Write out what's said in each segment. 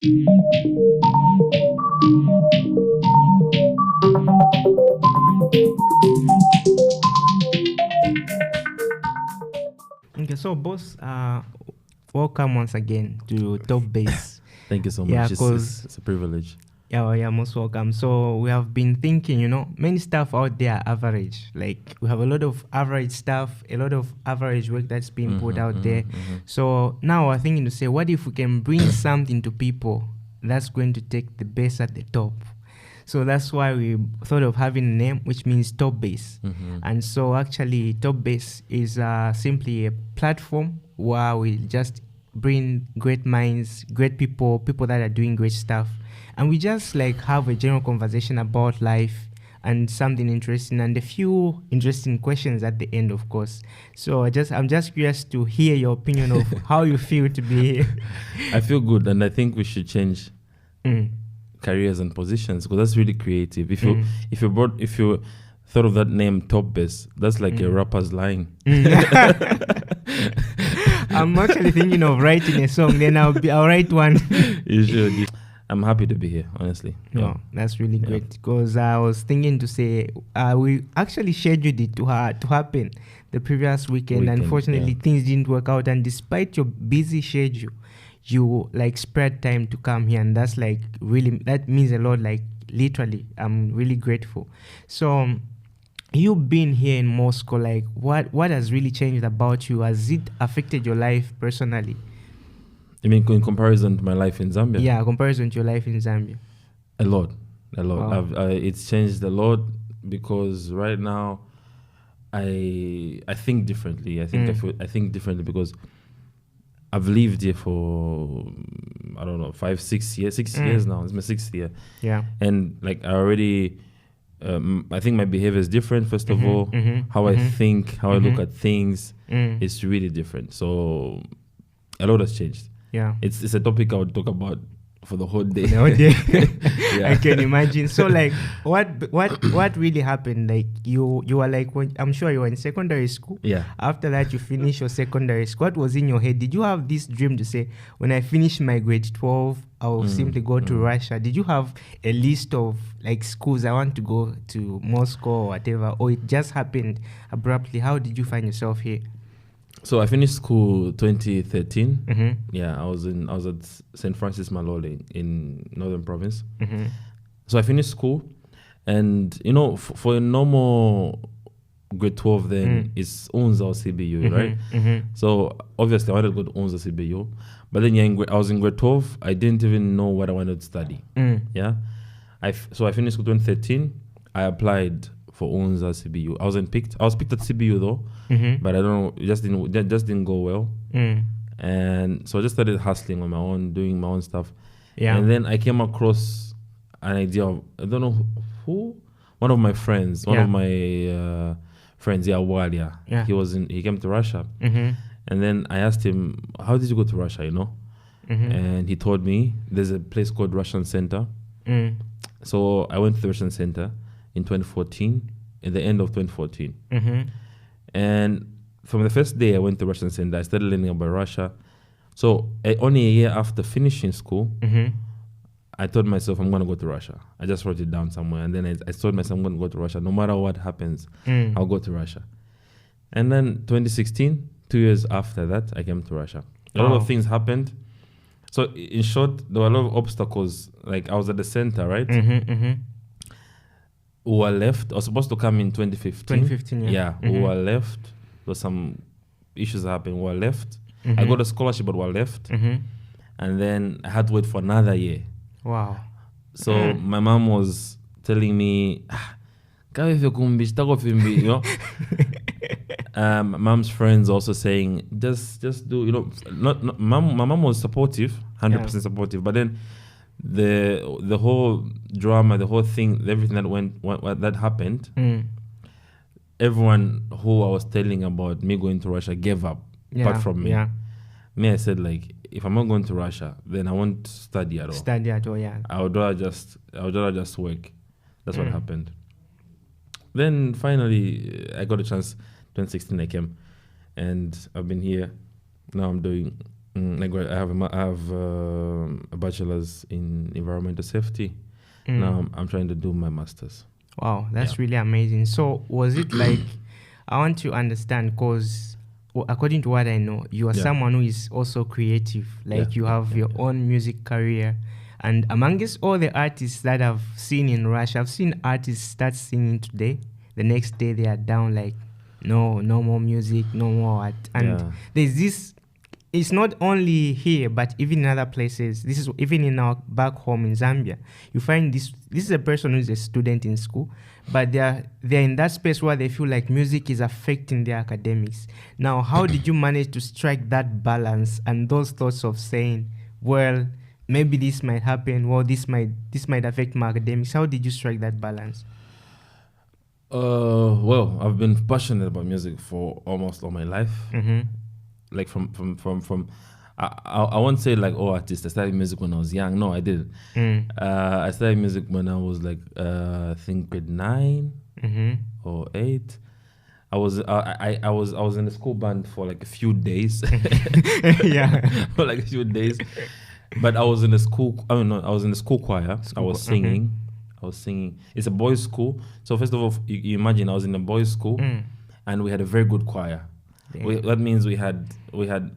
Okay, so boss, welcome once again to Topbase. Thank you so Yeah, much. because It's a privilege. yeah, most welcome. So we have been thinking, many stuff out there are average. Like we have a lot of average stuff, a lot of average work that's being put out there. So now we're thinking to say, what if we can bring something to people that's going to take the base at the top? So that's why we thought of having a name, which means Topbase. And so actually, Topbase is simply a platform where we just bring great minds, great people that are doing great stuff, and we just like have a general conversation about life and something interesting and a few interesting questions at the end, of course. So I'm just curious to hear your opinion of how you feel to be here. I feel good, and I think we should change careers and positions because that's really creative. If you thought of that name Topbase, that's like a rapper's line. I'm actually thinking of writing a song, then I'll write one. You should. I'm happy to be here, honestly. No, that's really great because I was thinking to say we actually scheduled it to happen the previous weekend. Unfortunately, things didn't work out, and despite your busy schedule, you like spread time to come here, and that's like really, that means a lot. Like literally, I'm really grateful. So you've been here in Moscow. Like what has really changed about you? Has it affected your life personally? You mean in comparison to my life in Zambia? Yeah, comparison to your life in Zambia. A lot. Wow. It's changed a lot because right now I think differently. I think differently because I've lived here for I don't know 6 years now. It's my 6th year. Yeah. And like I already I think my behavior is different. First of all, how I think, how I look at things is really different. So a lot has changed. Yeah. It's a topic I would talk about for the whole day. I can imagine. So like what really happened? Like you were like, I'm sure you were in secondary school. Yeah. After that you finished your secondary school. What was in your head? Did you have this dream to say, when I finish my grade 12, I will simply go to Russia? Did you have a list of like schools I want to go to, Moscow or whatever, or it just happened abruptly? How did you find yourself here? So I finished school 2013. Yeah, I was at St. Francis Malole in Northern Province. So I finished school, and for a normal grade 12 then it's UNZA or CBU, right? So obviously I wanted to go to UNZA CBU, but then I was in grade 12. I didn't even know what I wanted to study. Yeah, so I finished school 2013. I applied for UNZA CBU. I was picked at CBU though, but I don't know, it just didn't go well. And so I just started hustling on my own, doing my own stuff. Yeah. And then I came across an idea of, I don't know who, one of my friends, Walia. Yeah. He came to Russia. And then I asked him, how did you go to Russia, And he told me there's a place called Russian Center. So I went to the Russian Center in 2014, in the end of 2014. And from the first day I went to Russian Center, I started learning about Russia. So only a year after finishing school, I told myself I'm going to go to Russia. I just wrote it down somewhere. And then I told myself I'm going to go to Russia. No matter what happens, I'll go to Russia. And then 2016, 2 years after that, I came to Russia. A lot of things happened. So in short, there were a lot of obstacles. Like I was at the center, right? Who were left, I was supposed to come in 2015. Yeah. Who were left. There were some issues that happened. Who were left. I got a scholarship, but were left. And then I had to wait for another year. Wow. So my mom was telling me, mom's friends also saying, just do, my mom was supportive, 100% supportive, but then the whole drama, the whole thing, everything that happened, everyone who I was telling about me going to Russia gave up, apart from me. Me, I said, like, if I'm not going to Russia, then I won't study at all. Yeah. I would rather just work. That's what happened. Then finally, I got a chance. 2016, I came, and I've been here. Now I'm doing I have a bachelor's in environmental safety. Now I'm trying to do my master's. Wow, that's really amazing. So was it like, I want to understand, because according to what I know, you are someone who is also creative. Like you have your own music career. And amongst all the artists that I've seen in Russia, I've seen artists start singing today. The next day they are down like, no more music, no more art. And there's this, it's not only here, but even in other places. This is even in our back home in Zambia. You find this is a person who's a student in school, but they're in that space where they feel like music is affecting their academics. Now, how did you manage to strike that balance and those thoughts of saying, well, maybe this might happen, well, this might affect my academics? How did you strike that balance? Well, I've been passionate about music for almost all my life. Like from I won't say like, oh, artist, I started music when I was young. No, I didn't. I started music when I was like I think grade 9 or 8. I was in the school band for like a few days. For like a few days. But I was in the school. I was in the school choir. I was singing. It's a boys' school. So first of all, you imagine I was in a boys' school, and we had a very good choir. That means we had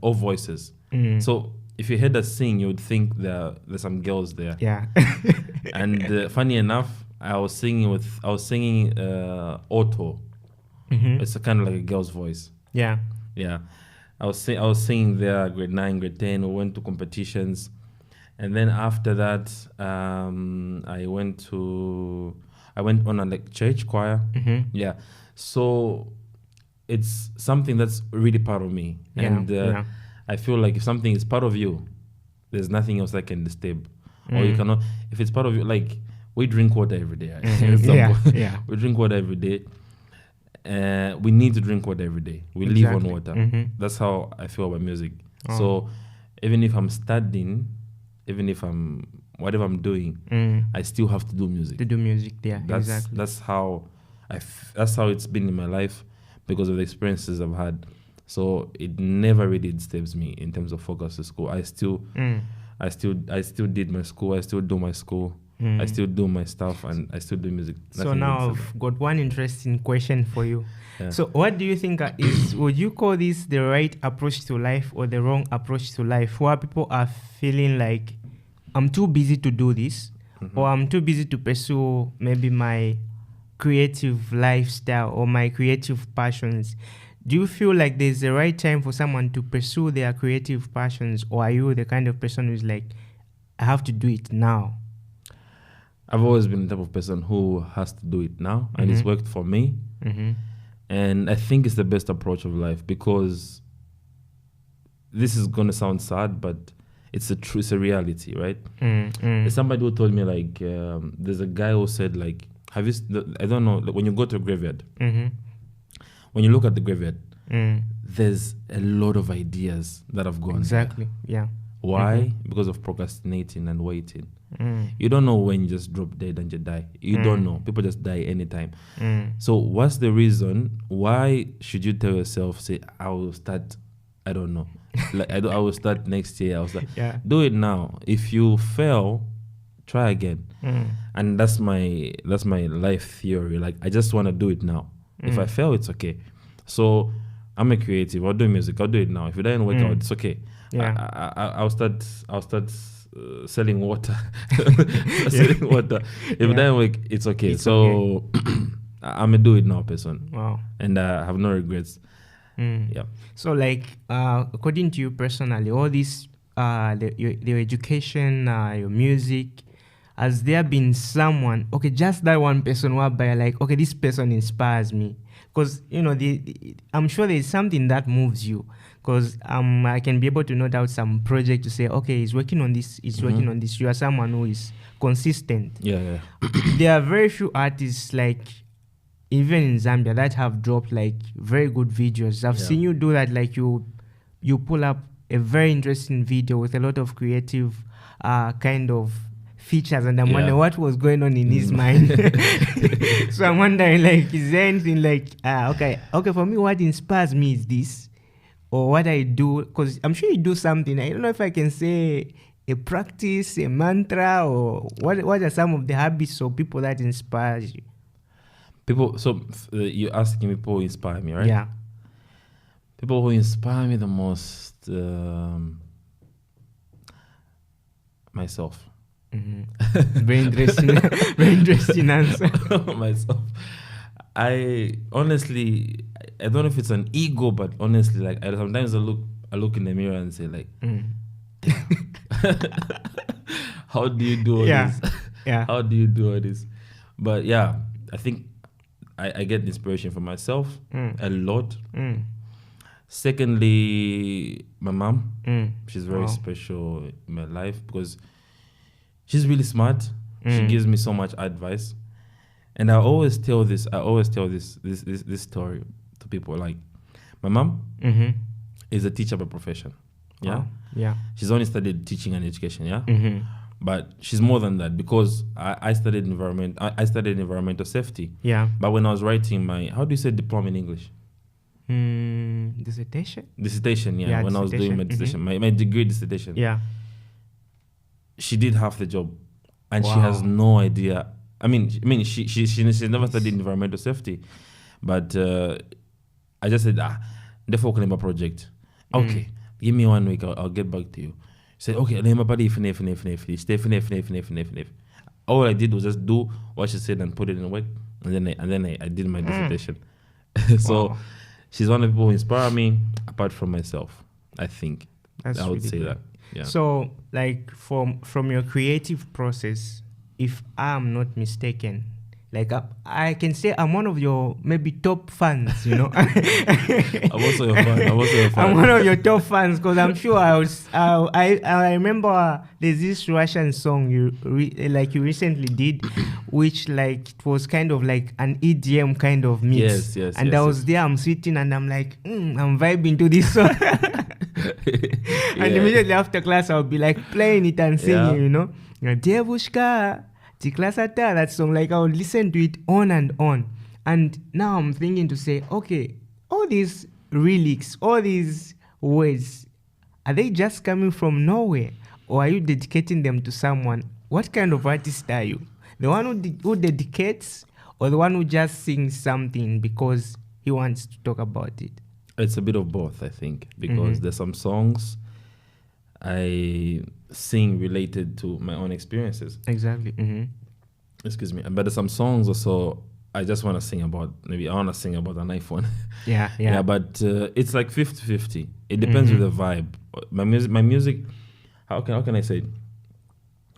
all voices. So if you heard us sing, you would think there's some girls there. Yeah. And funny enough, I was singing alto. It's a kind of like a girl's voice. Yeah. I was singing there, grade 9, grade 10. We went to competitions, and then after that, I went on a like church choir. Yeah. So it's something that's really part of me. I feel like if something is part of you, there's nothing else that can disturb. Or you cannot, if it's part of you, like we drink water every day. We drink water every day. We need to drink water every day. We live on water. That's how I feel about music. So even if I'm studying, even if whatever I'm doing, I still have to do music. That's how it's been in my life, because of the experiences I've had. So it never really disturbs me in terms of focus to school. I still did my school. I still do my school. I still do my stuff, and I still do music. So now I've got one interesting question for you. So what do you think would you call this the right approach to life or the wrong approach to life, where people are feeling like, I'm too busy to do this, or I'm too busy to pursue maybe my creative lifestyle or my creative passions? Do you feel like there's the right time for someone to pursue their creative passions, or are you the kind of person who's like, I have to do it now? I've always been the type of person who has to do it now, and it's worked for me. And I think it's the best approach of life, because this is going to sound sad, but it's a reality, right? There's somebody who told me like, there's a guy who said like, I don't know, like when you go to a graveyard, when you look at the graveyard, there's a lot of ideas that have gone there. Why? Because of procrastinating and waiting. You don't know when you just drop dead and you die. You don't know. People just die anytime. So what's the reason? Why should you tell yourself, say, I will start, I don't know. Like I will start next year. I will start. Do it now. If you fail, try again. And that's my life theory. Like I just want to do it now. If I fail, it's okay. So I'm a creative. I'll do music. I'll do it now. If it doesn't work out, it's okay. I'll start selling water. Selling water. If it doesn't work, it's okay. So I'm a do it now person. Wow. And I have no regrets. Yeah. So like according to you personally, all this your education, your music, has there been someone, okay, just that one person whereby like, okay, this person inspires me? Because I'm sure there's something that moves you. Because I can be able to note out some project to say, okay, he's working on this, working on this. You are someone who is consistent. There are very few artists, like even in Zambia, that have dropped like very good videos. I've seen you do that, like you pull up a very interesting video with a lot of creative kind of features, and I'm wondering what was going on in his mind. So I'm wondering, like, is there anything like, okay, for me, what inspires me is this. or what I do, because I'm sure you do something. I don't know if I can say a practice, a mantra, or what are some of the habits or people that inspires you? People, so you're asking me people who inspire me, right? Yeah. People who inspire me the most, myself. Very interesting. Very interesting answer. Myself. I honestly, I don't know if it's an ego, but honestly, like sometimes I look in the mirror and say like, how do you do all this? Yeah. How do you do all this? But yeah, I think I get inspiration from myself a lot. Secondly, my mom. She's very special in my life because she's really smart. She gives me so much advice. And I always tell this story to people. Like, my mom is a teacher by profession. Yeah. Oh, yeah. She's only studied teaching and education. Yeah. But she's more than that because I studied environmental safety. Yeah. But when I was writing my, how do you say diploma in English? Dissertation. Dissertation. Yeah. When I was doing my dissertation, my degree dissertation. Yeah. She did half the job, and she has no idea. I mean, she never studied environmental safety, but I just said, therefore, can project. Okay, give me 1 week. I'll get back to you. She said, okay, all I did was just do what she said and put it in work, and then I did my dissertation. So she's one of the people who inspire me, apart from myself. I think I would really say that. Yeah. So, like from your creative process, if I'm not mistaken, like I can say I'm one of your maybe top fans, you know. I'm also your fan. I'm one of your top fans because I'm sure I remember there's this Russian song you recently did, which like it was kind of like an EDM kind of mix. Yes. And I was there, I'm sitting and I'm like, I'm vibing to this song. And immediately after class, I'll be like playing it and singing, you know. Devushka, Tiklasata, that song, like I would listen to it on and on. And now I'm thinking to say, okay, all these lyrics, all these words, are they just coming from nowhere? Or are you dedicating them to someone? What kind of artist are you? The one who dedicates, or the one who just sings something because he wants to talk about it? It's a bit of both, I think, because there's some songs I sing related to my own experiences. Exactly. Excuse me. But there's some songs also I just want to sing about. Maybe I want to sing about an iPhone. Yeah. But it's like 50-50. It depends with the vibe. My music. How can I say it?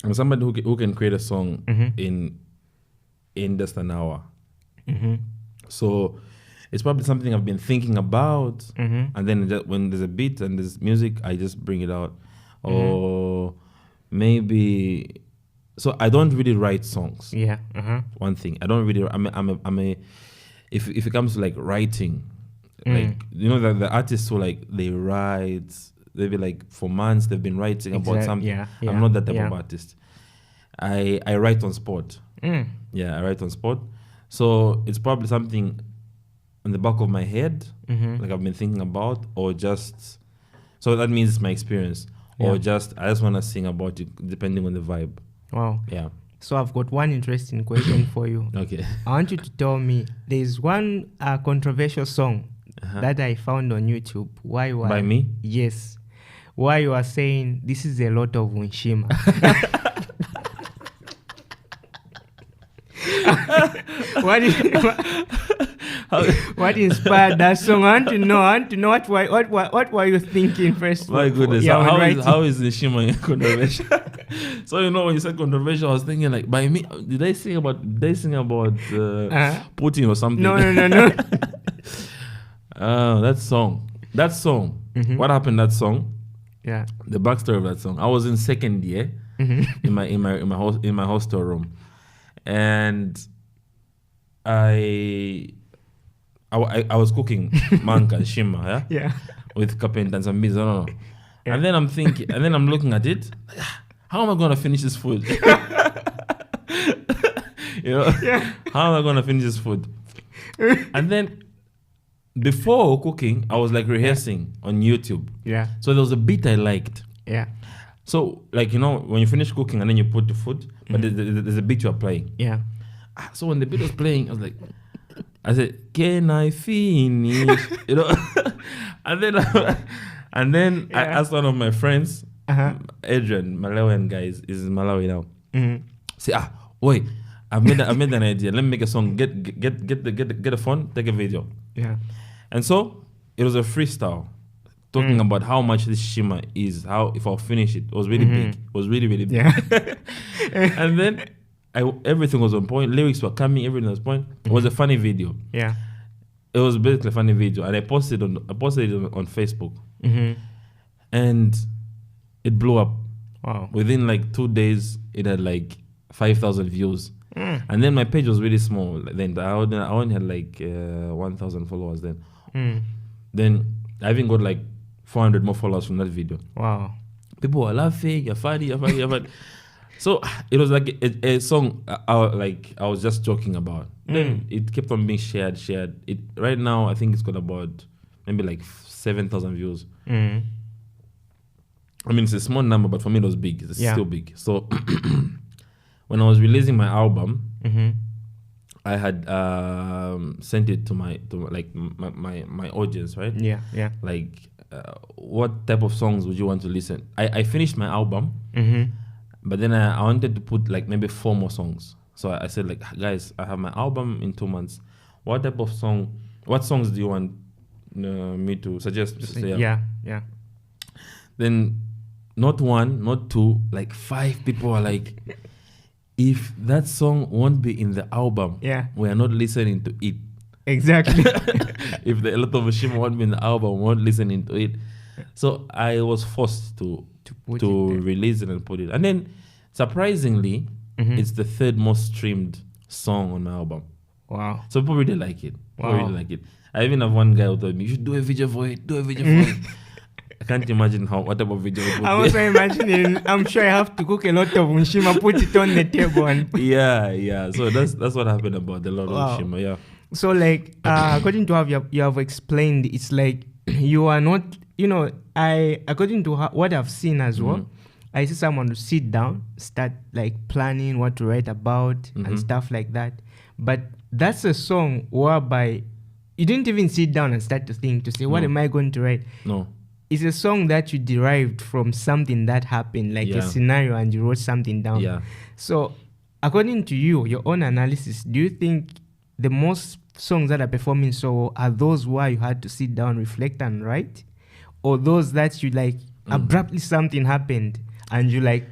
I'm somebody who can create a song in just an hour. So it's probably something I've been thinking about, and then when there's a beat and there's music, I just bring it out. Or maybe, so I don't really write songs. Yeah. One thing I don't really. I'm a. If it comes to like writing, like you know the artists who like they write, maybe like for months they've been writing about something. Yeah. I'm not that type of artist. I write on spot. Yeah, I write on spot. So it's probably something in the back of my head, like I've been thinking about, or just, so that means it's my experience, or just I just want to sing about it depending on the vibe. Wow. Yeah. So I've got one interesting question for you. Okay. I want you to tell me, there's one controversial song that I found on YouTube. Why? By me? Yes. Why you are saying this is a lot of Unshima. What inspired that song? I want to know what were you thinking first? My goodness, how is the Shima controversial? So when you said controversial, I was thinking like, by me, did they sing about Putin or something? No. That song. What happened? That song. Yeah. The backstory of that song. I was in second year in my hostel room, and I was cooking manka and shima, with carpenter and some beans. No. Yeah. And then I'm thinking, and then I'm looking at it. How am I going to finish this food? How am I going to finish this food? And then before cooking, I was like rehearsing on YouTube. Yeah. So there was a beat I liked. Yeah. So like, when you finish cooking and then you put the food, but there's a beat you're playing. Yeah. So when the beat was playing, I said, "Can I finish?" and then I asked one of my friends, Adrian, Malawian guy, is in Malawi now. Say, wait, I've made an idea. Let me make a song. Get a phone, take a video. Yeah. And so it was a freestyle talking about how much this shima is. How if I'll finish it, it was really big. It was really big. Yeah. And then everything was on point. Lyrics were coming. Everything was on point. It was a funny video. Yeah. It was basically a funny video, and I posted it on Facebook, and it blew up. Wow. Within like 2 days, it had like 5,000 views. And then my page was really small. Then I only had like 1,000 followers then. Then I even got like 400 more followers from that video. Wow. People were laughing, you're funny. So it was like a song I was just joking about. Then it kept on being shared. It right now I think it's got about maybe like 7,000 views. I mean, it's a small number, but for me it was big. It's still big. So when I was releasing my album, I had sent it to my audience, right? Yeah. Like, what type of songs would you want to listen? I finished my album, but then I wanted to put like maybe 4 more songs. So I said, like, guys, I have my album in 2 months. What songs do you want me to suggest? Yeah. Then not 1, not 2, like 5 people are like, if that song won't be in the album, we are not listening to it. Exactly. If the Lot of Shima won't be in the album, we won't listening to it. So I was forced to release it and put it. And then surprisingly, it's the 3rd most streamed song on my album. Wow. So people really like it. I even have one guy who told me, you should do a video for it. I can't imagine what type of video it would be. I'm also imagining, I'm sure I have to cook a lot of unshima, put it on the table. Yeah. So that's what happened about the lot of unshima, yeah. So like, according to how you have explained, it's like you are not, according to what I've seen as well, I see someone to sit down, start like planning what to write about and stuff like that. But that's a song whereby you didn't even sit down and start to think, to say, what am I going to write? No. It's a song that you derived from something that happened, like a scenario, and you wrote something down. Yeah. So according to you, your own analysis, do you think the most songs that are performing so well are those where you had to sit down, reflect and write? Or those that you like abruptly something happened and you like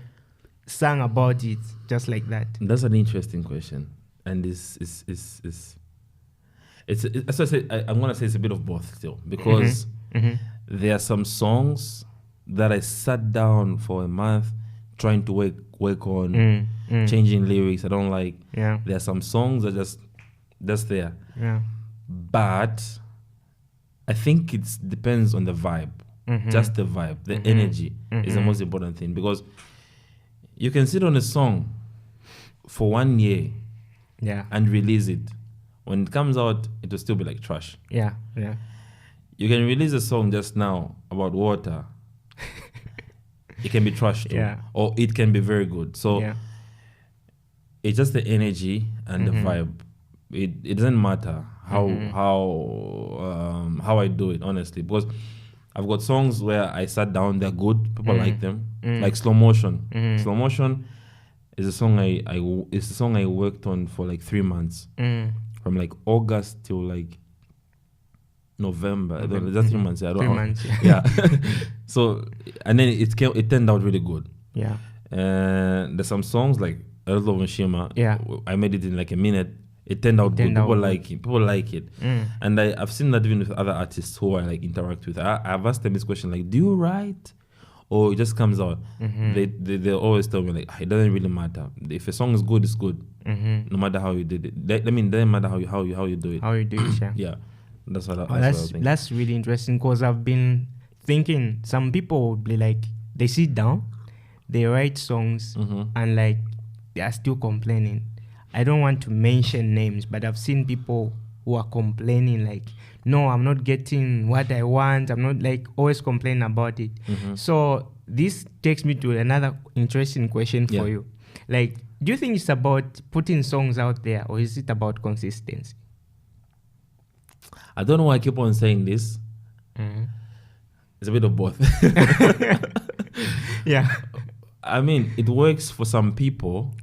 sang about it just like that? That's an interesting question. And it's as I said, I'm going to say it's a bit of both still, because there are some songs that I sat down for a month trying to work on, changing lyrics I don't like. Yeah. There are some songs that just there. Yeah. But I think it depends on the vibe. Just the vibe, the energy is the most important thing, because you can sit on a song for 1 year and release it. When it comes out, it will still be like trash. Yeah. You can release a song just now about water. It can be trash too. Yeah. Or it can be very good. So it's just the energy and the vibe. It doesn't matter how I do it, honestly, because I've got songs where I sat down, they're good, people like them, like Slow Motion. Slow Motion is a song I worked on for like 3 months, from like August till like November. I don't know, just 3 months. I don't 3 know. months. Yeah. So and then it turned out really good. Yeah. There's some songs like A Lot of Shima. Yeah. I made it in like a minute. It turned out good. People like it. And I've seen that even with other artists who I like interact with. I've asked them this question, like, do you write? Or it just comes out. They always tell me, like, it doesn't really matter. If a song is good, it's good. No matter how you did it. It doesn't matter how you do it. How you do it, yeah. Yeah. That's what I think. That's really interesting, because I've been thinking some people would be like, they sit down, they write songs, and like they are still complaining. I don't want to mention names, but I've seen people who are complaining like, no, I'm not getting what I want. I'm not like always complaining about it. So this takes me to another interesting question for you. Like, do you think it's about putting songs out there, or is it about consistency? I don't know why I keep on saying this. It's a bit of both. Yeah. I mean, it works for some people,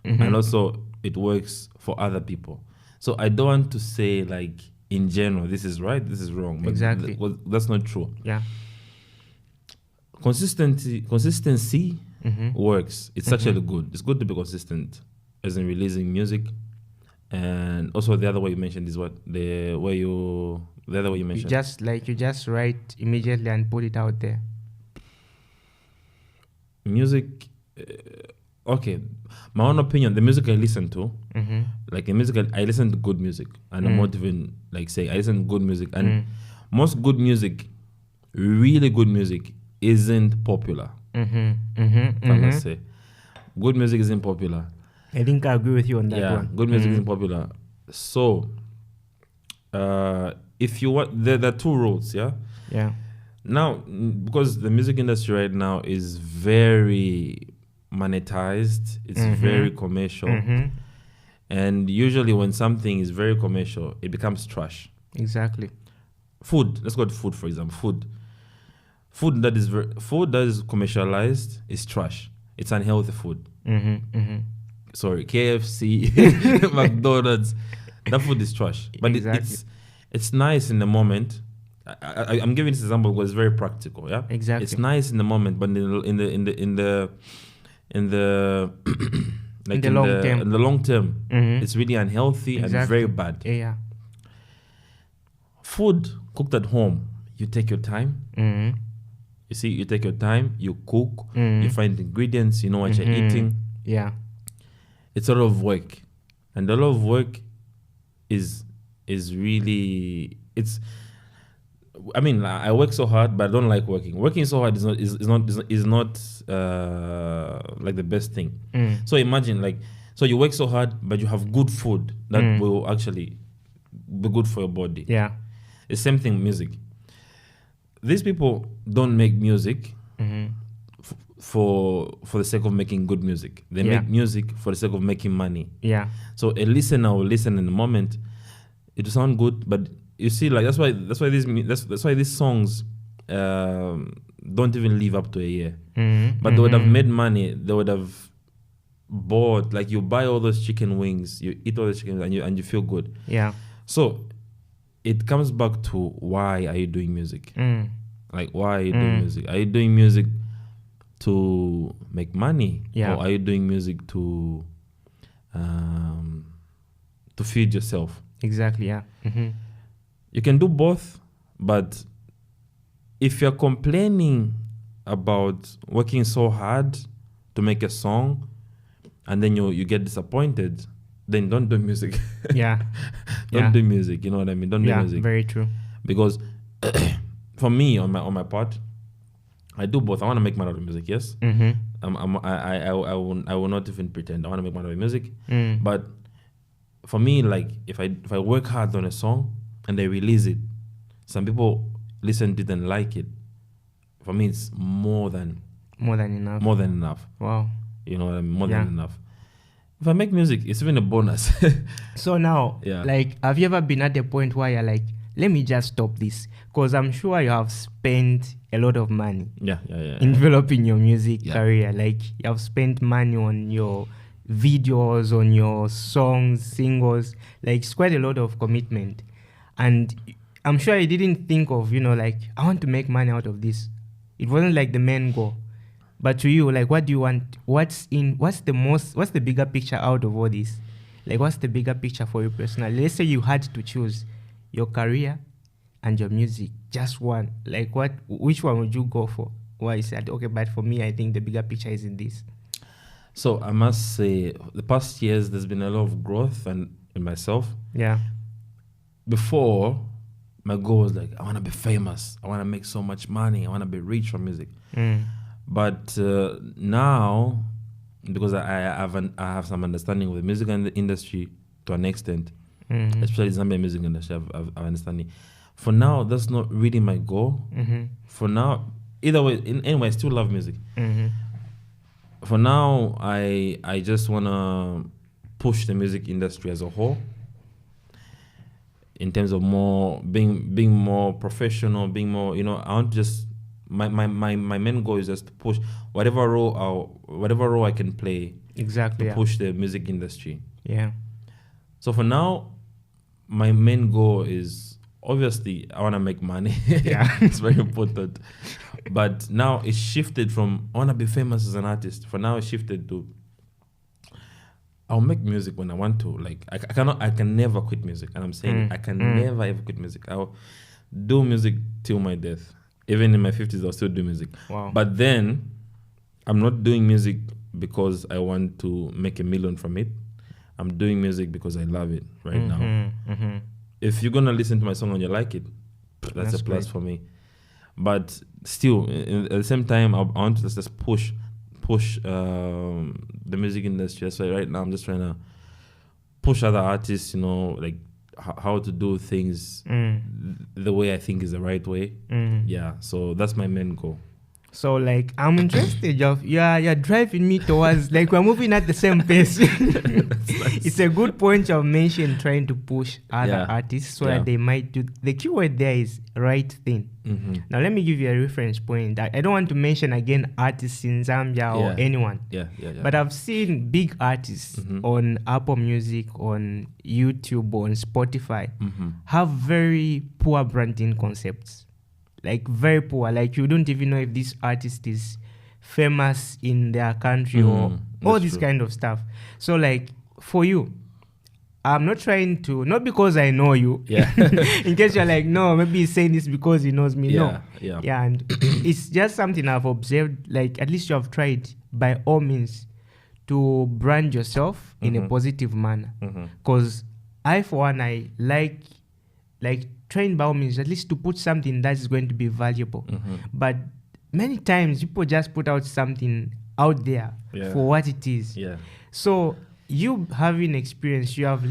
and also it works for other people. So I don't want to say like in general, this is right, this is wrong. Exactly. That's not true. Yeah. Consistency works. It's actually good. It's good to be consistent as in releasing music. And also the other way you mentioned is the other way you mentioned. You just write immediately and put it out there. Music, okay. My own opinion, the music I listen to, like the music, I listen to good music. And I'm not even like say I listen to good music. And most good music, really good music, isn't popular. I must say. Good music isn't popular. I think I agree with you on that one. Good music isn't popular. So, if you want, there are two roads, yeah? Yeah. Now, because the music industry right now is very monetized, it's very commercial. And usually when something is very commercial, it becomes trash. Exactly. Food, let's go to food, for example. Food that is commercialized is trash. It's unhealthy food. Sorry, KFC, McDonald's, that food is trash. But exactly. it's nice in the moment. I'm giving this example because it's very practical. Yeah, exactly. It's nice in the moment, but in the long term, it's really unhealthy and very bad. Yeah. Food cooked at home, you take your time. You see, you take your time, you cook, you find ingredients, you know what you're eating. Yeah. It's a lot of work. And a lot of work is really, I mean, I work so hard, but I don't like working. Working so hard is not like the best thing. So imagine so you work so hard, but you have good food that will actually be good for your body. Yeah. It's the same thing, music. These people don't make music for the sake of making good music. They make music for the sake of making money. Yeah. So a listener will listen in the moment. It will sound good, but you see, like that's why these songs don't even live up to a year. But they would have made money. They would have bought, like, you buy all those chicken wings, you eat all those chicken wings, and you feel good. Yeah. So it comes back to, why are you doing music? Like, why are you doing music? Are you doing music to make money? Yeah. Or are you doing music to feed yourself? Exactly, yeah. You can do both, but if you're complaining about working so hard to make a song and then you get disappointed, then don't do music. Yeah. Don't do music, you know what I mean? Don't do music. Yeah, very true. Because for me, on my part, I do both. I want to make money out of music, yes. I will not even pretend. I want to make money out of music. But for me, like, if I work hard on a song and they release it, some people listen to it and like it. For me, it's more than enough. More than enough. Wow. You know what I mean? More than enough. If I make music, it's even a bonus. So now, like, have you ever been at a point where you're like, let me just stop this? Because I'm sure you have spent a lot of money in developing your music career. Like, you have spent money on your videos, on your songs, singles. Like, it's quite a lot of commitment. And I'm sure you didn't think of, like, I want to make money out of this. It wasn't like the main goal. But to you, like, what do you want? What's the bigger picture out of all this? Like, what's the bigger picture for you personally? Let's say you had to choose your career and your music, just one. Like, which one would you go for? Why you said, okay, but for me, I think the bigger picture is in this. So I must say, the past years, there's been a lot of growth in myself. Yeah. Before, my goal was like, I want to be famous. I want to make so much money. I want to be rich from music. But now, because I have some understanding of the music industry to an extent, especially Zambian music industry. I understand it. For now, that's not really my goal. For now, either way, anyway, I still love music. For now, I just wanna push the music industry as a whole. In terms of more being more professional, being more, I want just my main goal is just to push whatever role I can play. Exactly. To push the music industry. Yeah. So for now, my main goal is obviously I want to make money. Yeah. It's very important. But now it's shifted from I want to be famous as an artist. For now, it's shifted to I'll make music when I want to. Like I can never quit music. And I'm saying I can never ever quit music. I'll do music till my death. Even in my 50s, I'll still do music. Wow. But then I'm not doing music because I want to make $1 million from it. I'm doing music because I love it right now. If you're gonna listen to my song and you like it, that's a plus for me. But still, at the same time, I want to just push the music industry. That's why right now I'm just trying to push other artists, like how to do things the way I think is the right way. Yeah, so that's my main goal. So like I'm interested you're driving me towards like we're moving at the same pace. Nice. It's a good point you've mentioned, trying to push other artists so that they might do. The keyword there is right thing. Now let me give you a reference point. I don't want to mention again artists in Zambia or anyone. But I've seen big artists on Apple Music, on YouTube, on Spotify have very poor branding concepts. Like very poor. Like you don't even know if this artist is famous in their country or all this kind of stuff. So like for you, I'm not trying to, not because I know you. Yeah. In case you're like, no, maybe he's saying this because he knows me. Yeah, and it's just something I've observed. Like at least you have tried by all means to brand yourself in a positive manner. Because I, for one, I like trying by all means at least to put something that is going to be valuable. But many times people just put out something out there for what it is. So you having experience, you have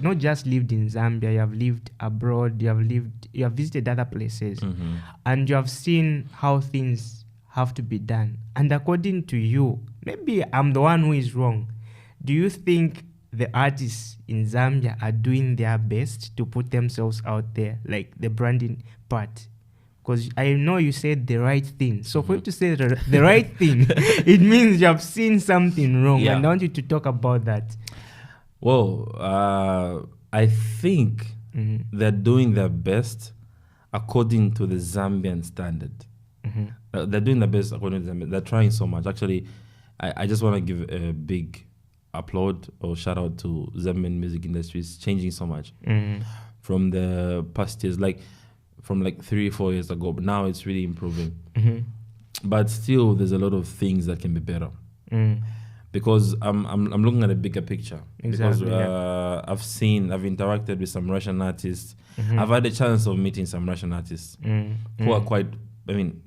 not just lived in Zambia, you have lived abroad, you have visited other places, and you have seen how things have to be done. And according to you, maybe I'm the one who is wrong. Do you think the artists in Zambia are doing their best to put themselves out there, like the branding part? Because I know you said the right thing. So for you to say the right thing, it means you have seen something wrong. And I want you to talk about that. Well, I think they're doing their best according to the Zambian standard. They're doing their best according to Zambia. They're trying so much. Actually, I just want to give a big applaud or shout out to Zambian music industry. It's changing so much from the past years, from 3 or 4 years ago, but now it's really improving. But still, there's a lot of things that can be better. Because I'm looking at a bigger picture. Exactly. Because I've interacted with some Russian artists. I've had a chance of meeting some Russian artists who are quite,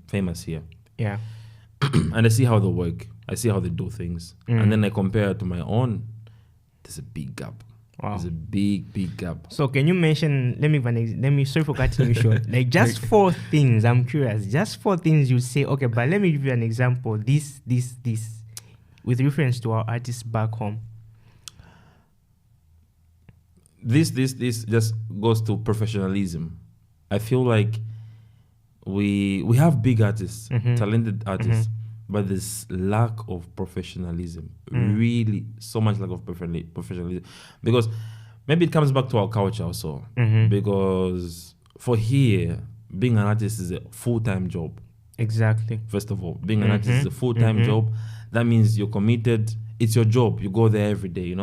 famous here. Yeah. And I see how they work. I see how they do things. And then I compare it to my own. There's a big gap. Wow. There's a big gap. So can you mention, let me sorry for cutting you short. Like just 4 things, I'm curious. Just 4 things you say, okay, but let me give you an example. This, with reference to our artists back home. This just goes to professionalism. I feel like we have big artists, talented artists, but there's lack of professionalism. Really, so much lack of professionalism. Because maybe it comes back to our culture also. Because for here, being an artist is a full-time job. Exactly. First of all, being an artist is a full-time job. That means you're committed. It's your job. You go there every day,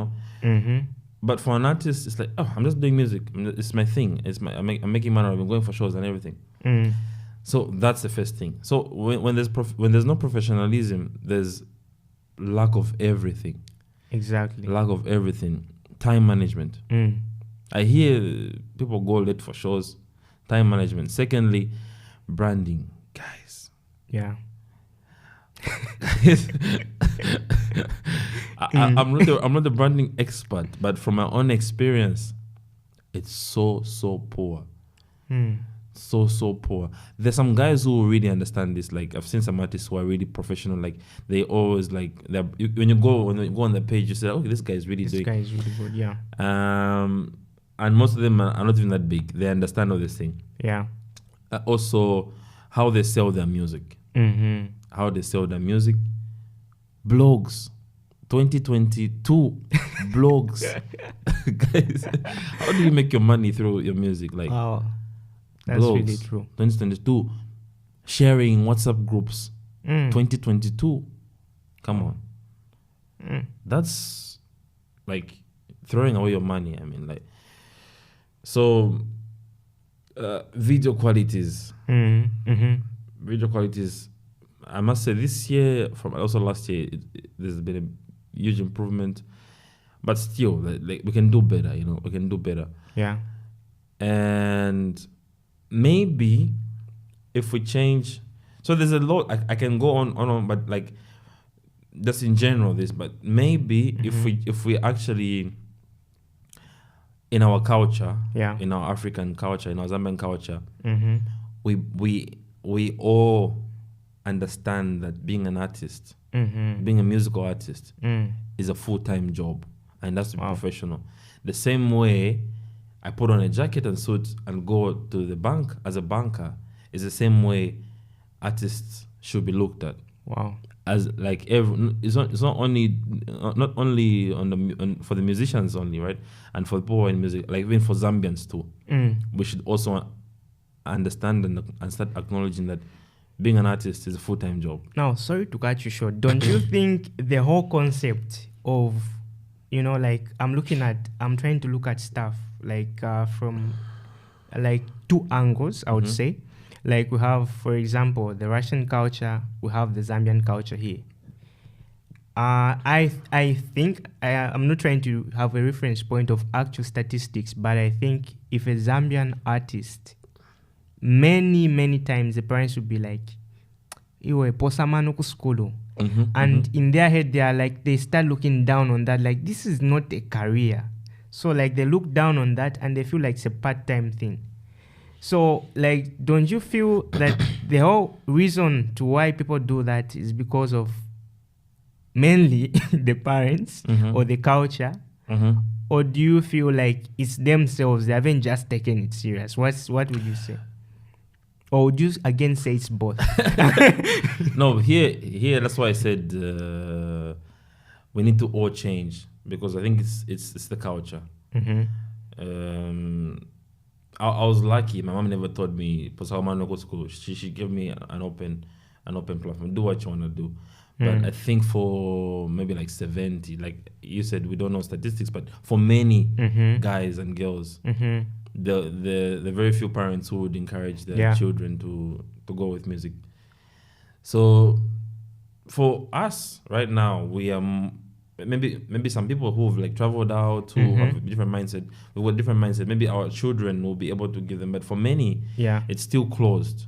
But for an artist, it's like, oh, I'm just doing music. It's my thing. I'm making money. I'm going for shows and everything. So that's the first thing. So when there's no professionalism, there's lack of everything. Exactly. Lack of everything. Time management. I hear people go late for shows. Time management. Secondly, branding. Guys. Yeah. I'm not the branding expert, but from my own experience, it's so poor. So poor. There's some guys who really understand this. Like I've seen some artists who are really professional. Like they always like when you go on the page, you say, "Okay, this guy is really doing." This guy is really good. Yeah. And most of them are not even that big. They understand all this thing. Yeah. Also, how they sell their music. How they sell their music. Blogs. 2022 blogs. Guys, how do you make your money through your music? Like, wow, that's blogs, really true. 2022 sharing WhatsApp groups. 2022, come on. That's like throwing away your money. I mean, like, so video qualities. Video qualities, I must say this year, from also last year, there's been a huge improvement, but still, like we can do better. We can do better. Yeah. And maybe if we change, so there's a lot I can go on, but like just in general this. But maybe if we actually in our culture, in our African culture, in our Zambian culture, we all understand that being an artist, being a musical artist, is a full-time job, and that's to be professional. The same way I put on a jacket and suit and go to the bank as a banker is the same way artists should be looked at. Wow. As like it's not only for the musicians only, right? And for people in music, like even for Zambians too. We should also understand and start acknowledging that being an artist is a full-time job. Now, sorry to cut you short. Don't you think the whole concept of, like I'm trying to look at stuff like from like two angles, I would say. Like we have, for example, the Russian culture, we have the Zambian culture here. I think, I'm not trying to have a reference point of actual statistics, but I think if a Zambian artist, many times the parents would be like, iwe posamano ku skulu. And in their head they start looking down on that, like this is not a career. So like they look down on that and they feel like it's a part-time thing. So like, don't you feel that the whole reason to why people do that is because of mainly the parents or the culture? Or do you feel like it's themselves, they haven't just taken it serious? What would you say? Or would you again say it's both? No, here that's why I said we need to all change, because I think it's the culture. I was lucky. My mom never told me go to school. She gave me an open platform. Do what you want to do. But I think for maybe like 70, like you said, we don't know statistics, but for many guys and girls, the very few parents who would encourage their children to go with music. So for us right now, we are maybe some people who've like traveled out, who have a different mindset. We've got a different mindset. Maybe our children will be able to give them, but for many, it's still closed.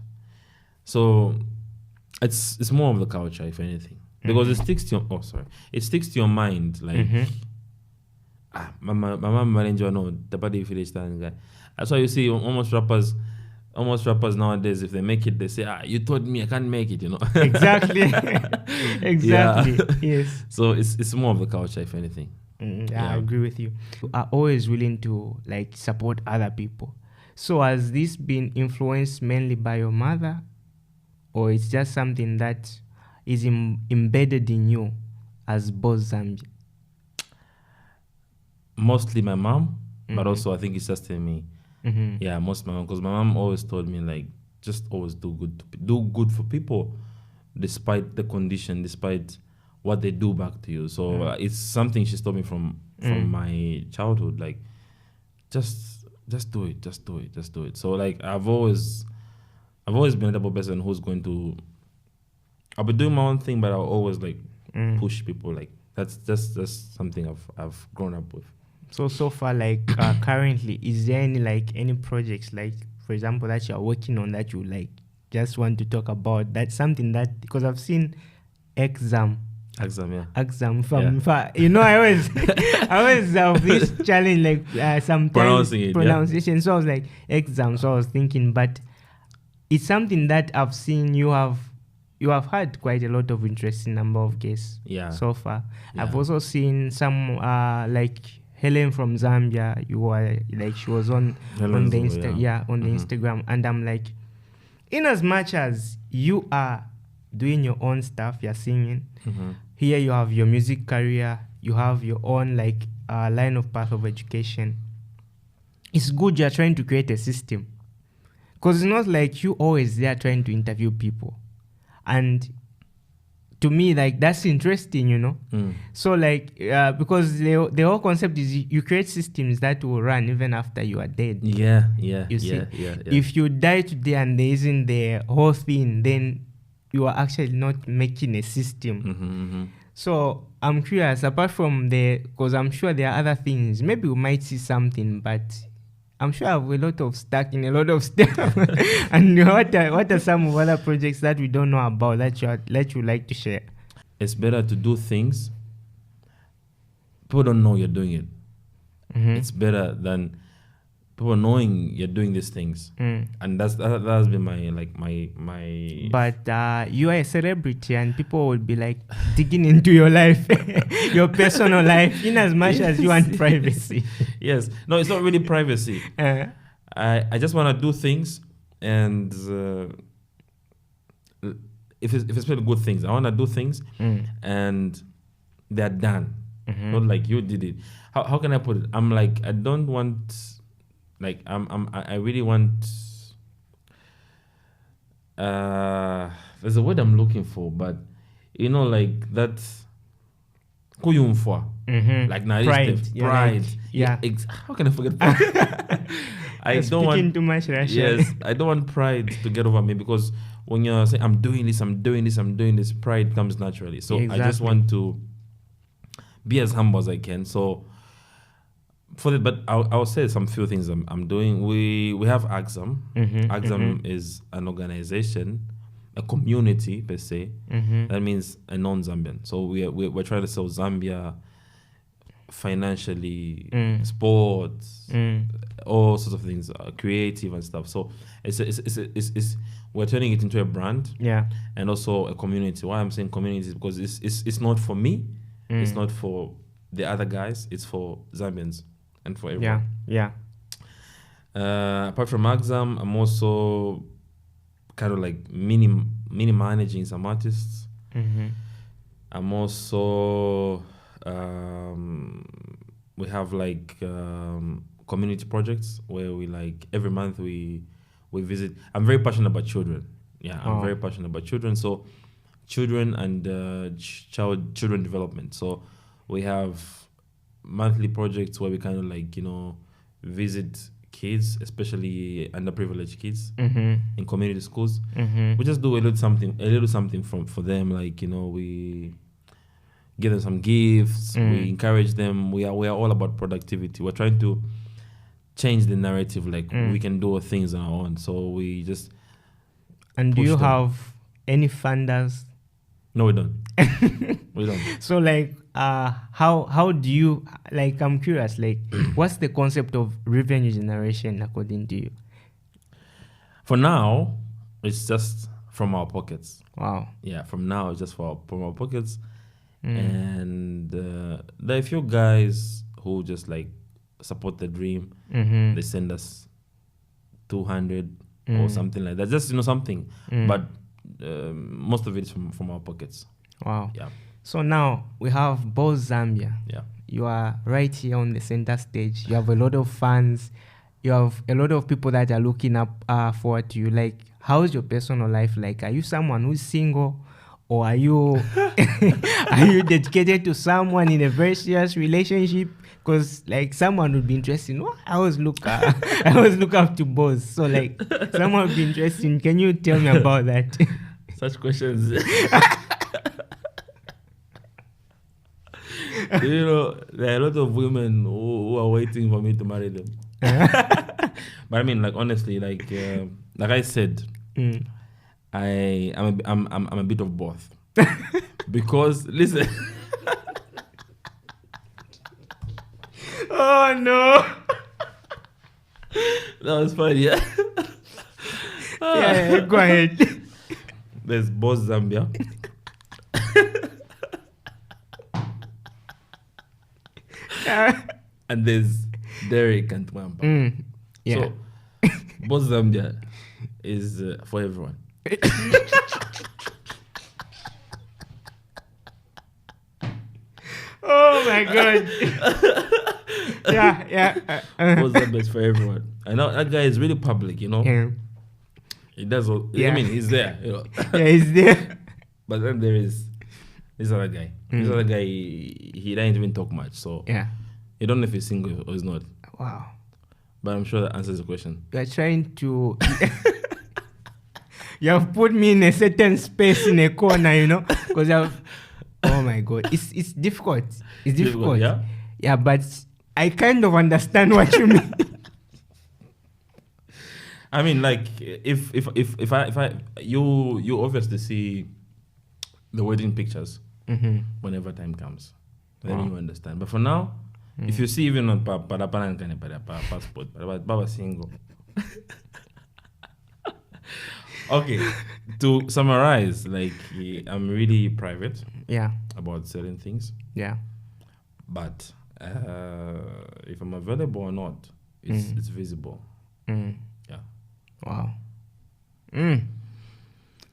So it's more of the culture, if anything, because it sticks to your mind. Like, my mom manager no the body village guy. That's why you see almost rappers nowadays, if they make it, they say, you told me I can't make it, Exactly. Exactly. Yes. So it's more of the culture, if anything. I agree with you. You are always willing to like support other people. So has this been influenced mainly by your mother, or it's just something that is embedded in you as Boz Zambia? Mostly my mom, but also I think it's just in me. Yeah, most my mom, because my mom always told me like, just always do good for people, despite the condition, despite what they do back to you. So it's something she's told me from my childhood. Like, just do it. So like I've always been a type of person who's going to. I'll be doing my own thing, but I'll always like push people. Like that's something I've grown up with. So far, like currently, is there any projects, like for example, that you're working on that you like just want to talk about? That's something that, because I've seen exam Exam, yeah. Exam from I always I always have this challenge like sometimes pronunciation. So I was like exam. So I was thinking, but it's something that I've seen you have had quite a lot of interesting number of guests so far. Yeah. I've also seen some like Helen from Zambia. You were like she was on the Instagram, and I'm like, in as much as you are doing your own stuff, you're singing. Here you have your music career, you have your own like line of path of education. It's good you're trying to create a system, because it's not like you always there trying to interview people. And to me, like, that's interesting, So like because the whole concept is you create systems that will run even after you are dead. You see, if you die today and there isn't the whole thing, then you are actually not making a system. So I'm curious, apart from because I'm sure there are other things, maybe we might see something, but I'm sure I have a lot of stuck in a lot of stuff. And what are some other projects that we don't know about that you like to share? It's better to do things people don't know you're doing it. It's better than people knowing you're doing these things. And that has been my But you are a celebrity and people will be like digging into your life, your personal life, in as much as you want privacy. Yes. No, it's not really privacy. I just want to do things, and if it's really good things, I want to do things and they're done. Not like you did it. How can I put it? I'm like, I don't want, like, I really want, there's a word I'm looking for, but like that kuyumfwa, like pride. Yeah. How can I forget pride? I don't want too much Russian. Yes, I don't want pride to get over me, because when you're saying I'm doing this, pride comes naturally. So exactly. I just want to be as humble as I can. So for that, but I'll say some few things I'm doing. We have Axam. Axam is an organization, a community per se. That means a non-Zambian. So we're trying to sell Zambia financially, sports, all sorts of things, creative and stuff. So it's we're turning it into a brand, and also a community. Why I'm saying community is because it's not for me, it's not for the other guys, it's for Zambians and for everyone. Apart from Axam, I'm also kind of like mini managing some artists. I'm also we have like community projects where we like every month we visit. I'm very passionate about children. I'm very passionate about children. So children and children development. So we have monthly projects where we kind of like visit kids, especially underprivileged kids in community schools. We just do a little something for them, like we give them some gifts, we encourage them. We are all about productivity. We're trying to change the narrative, like we can do things on our own. So we just do you have any funders? No, we don't. We don't. So like how do you, like, I'm curious, like what's the concept of revenue generation according to you? For now, it's just from our pockets. Wow. Yeah, from now it's just from our pockets. And there are a few guys who just like support the dream. They send us 200 or something like that, just something. But most of it is from our pockets. Wow. Yeah. So now we have Boz Zambia. Yeah. You are right here on the center stage. You have a lot of fans. You have a lot of people that are looking up forward to you. Like, how's your personal life like? Are you someone who's single? Or are you dedicated to someone in a very serious relationship? Because like someone would be interested. I always look up to Boz. So like someone would be interested. Can you tell me about that? Such questions. There are a lot of women who are waiting for me to marry them. But I mean, like, honestly, like I said, I'm a bit of both. Because listen. Oh no. That was funny, yeah. Yeah, go ahead. There's Boz Zambia. And there's Derek and Mwamba. Yeah. So, Boz Zambia is for everyone. Oh my god. Yeah. Boz Zambia is for everyone. I know that guy is really public, you know. Yeah. He does all, Yeah. I mean, he's there, you know. Yeah, he's there. But then there is this other guy. This other guy, he doesn't even talk much. So, Yeah. you don't know if he's single or he's not. Wow. But I'm sure that answers the question. You are trying to. You have put me in a certain space in a corner, you know, because I've. Oh my god, it's difficult. It's difficult. Yeah. Yeah, but I kind of understand what you mean. I mean, like, if you obviously see the wedding pictures whenever time comes, then you understand. But for now, if you see even on passport, Baba single. Okay, to summarize, like, I'm really private. Yeah. About certain things. Yeah. But if I'm available or not, it's visible. Yeah. Wow.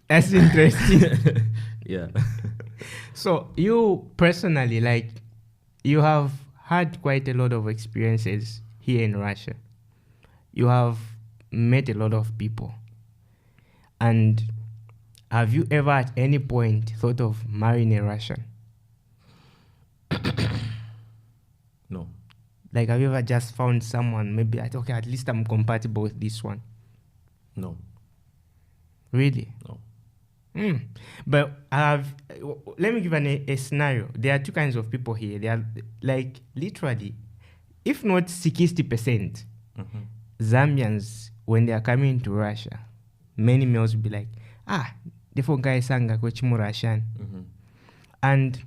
That's interesting. Yeah. So you personally, like, you have had quite a lot of experiences here in Russia. You have met a lot of people. And have you ever at any point thought of marrying a Russian? No. Like, have you ever just found someone, maybe, okay, at least I'm compatible with this one? No. Really? No. But let me give a scenario. There are two kinds of people here. They are, like, literally, if not 60%, Zambians, when they are coming to Russia, many males will be like, therefore guys sanga kochimu Russian. And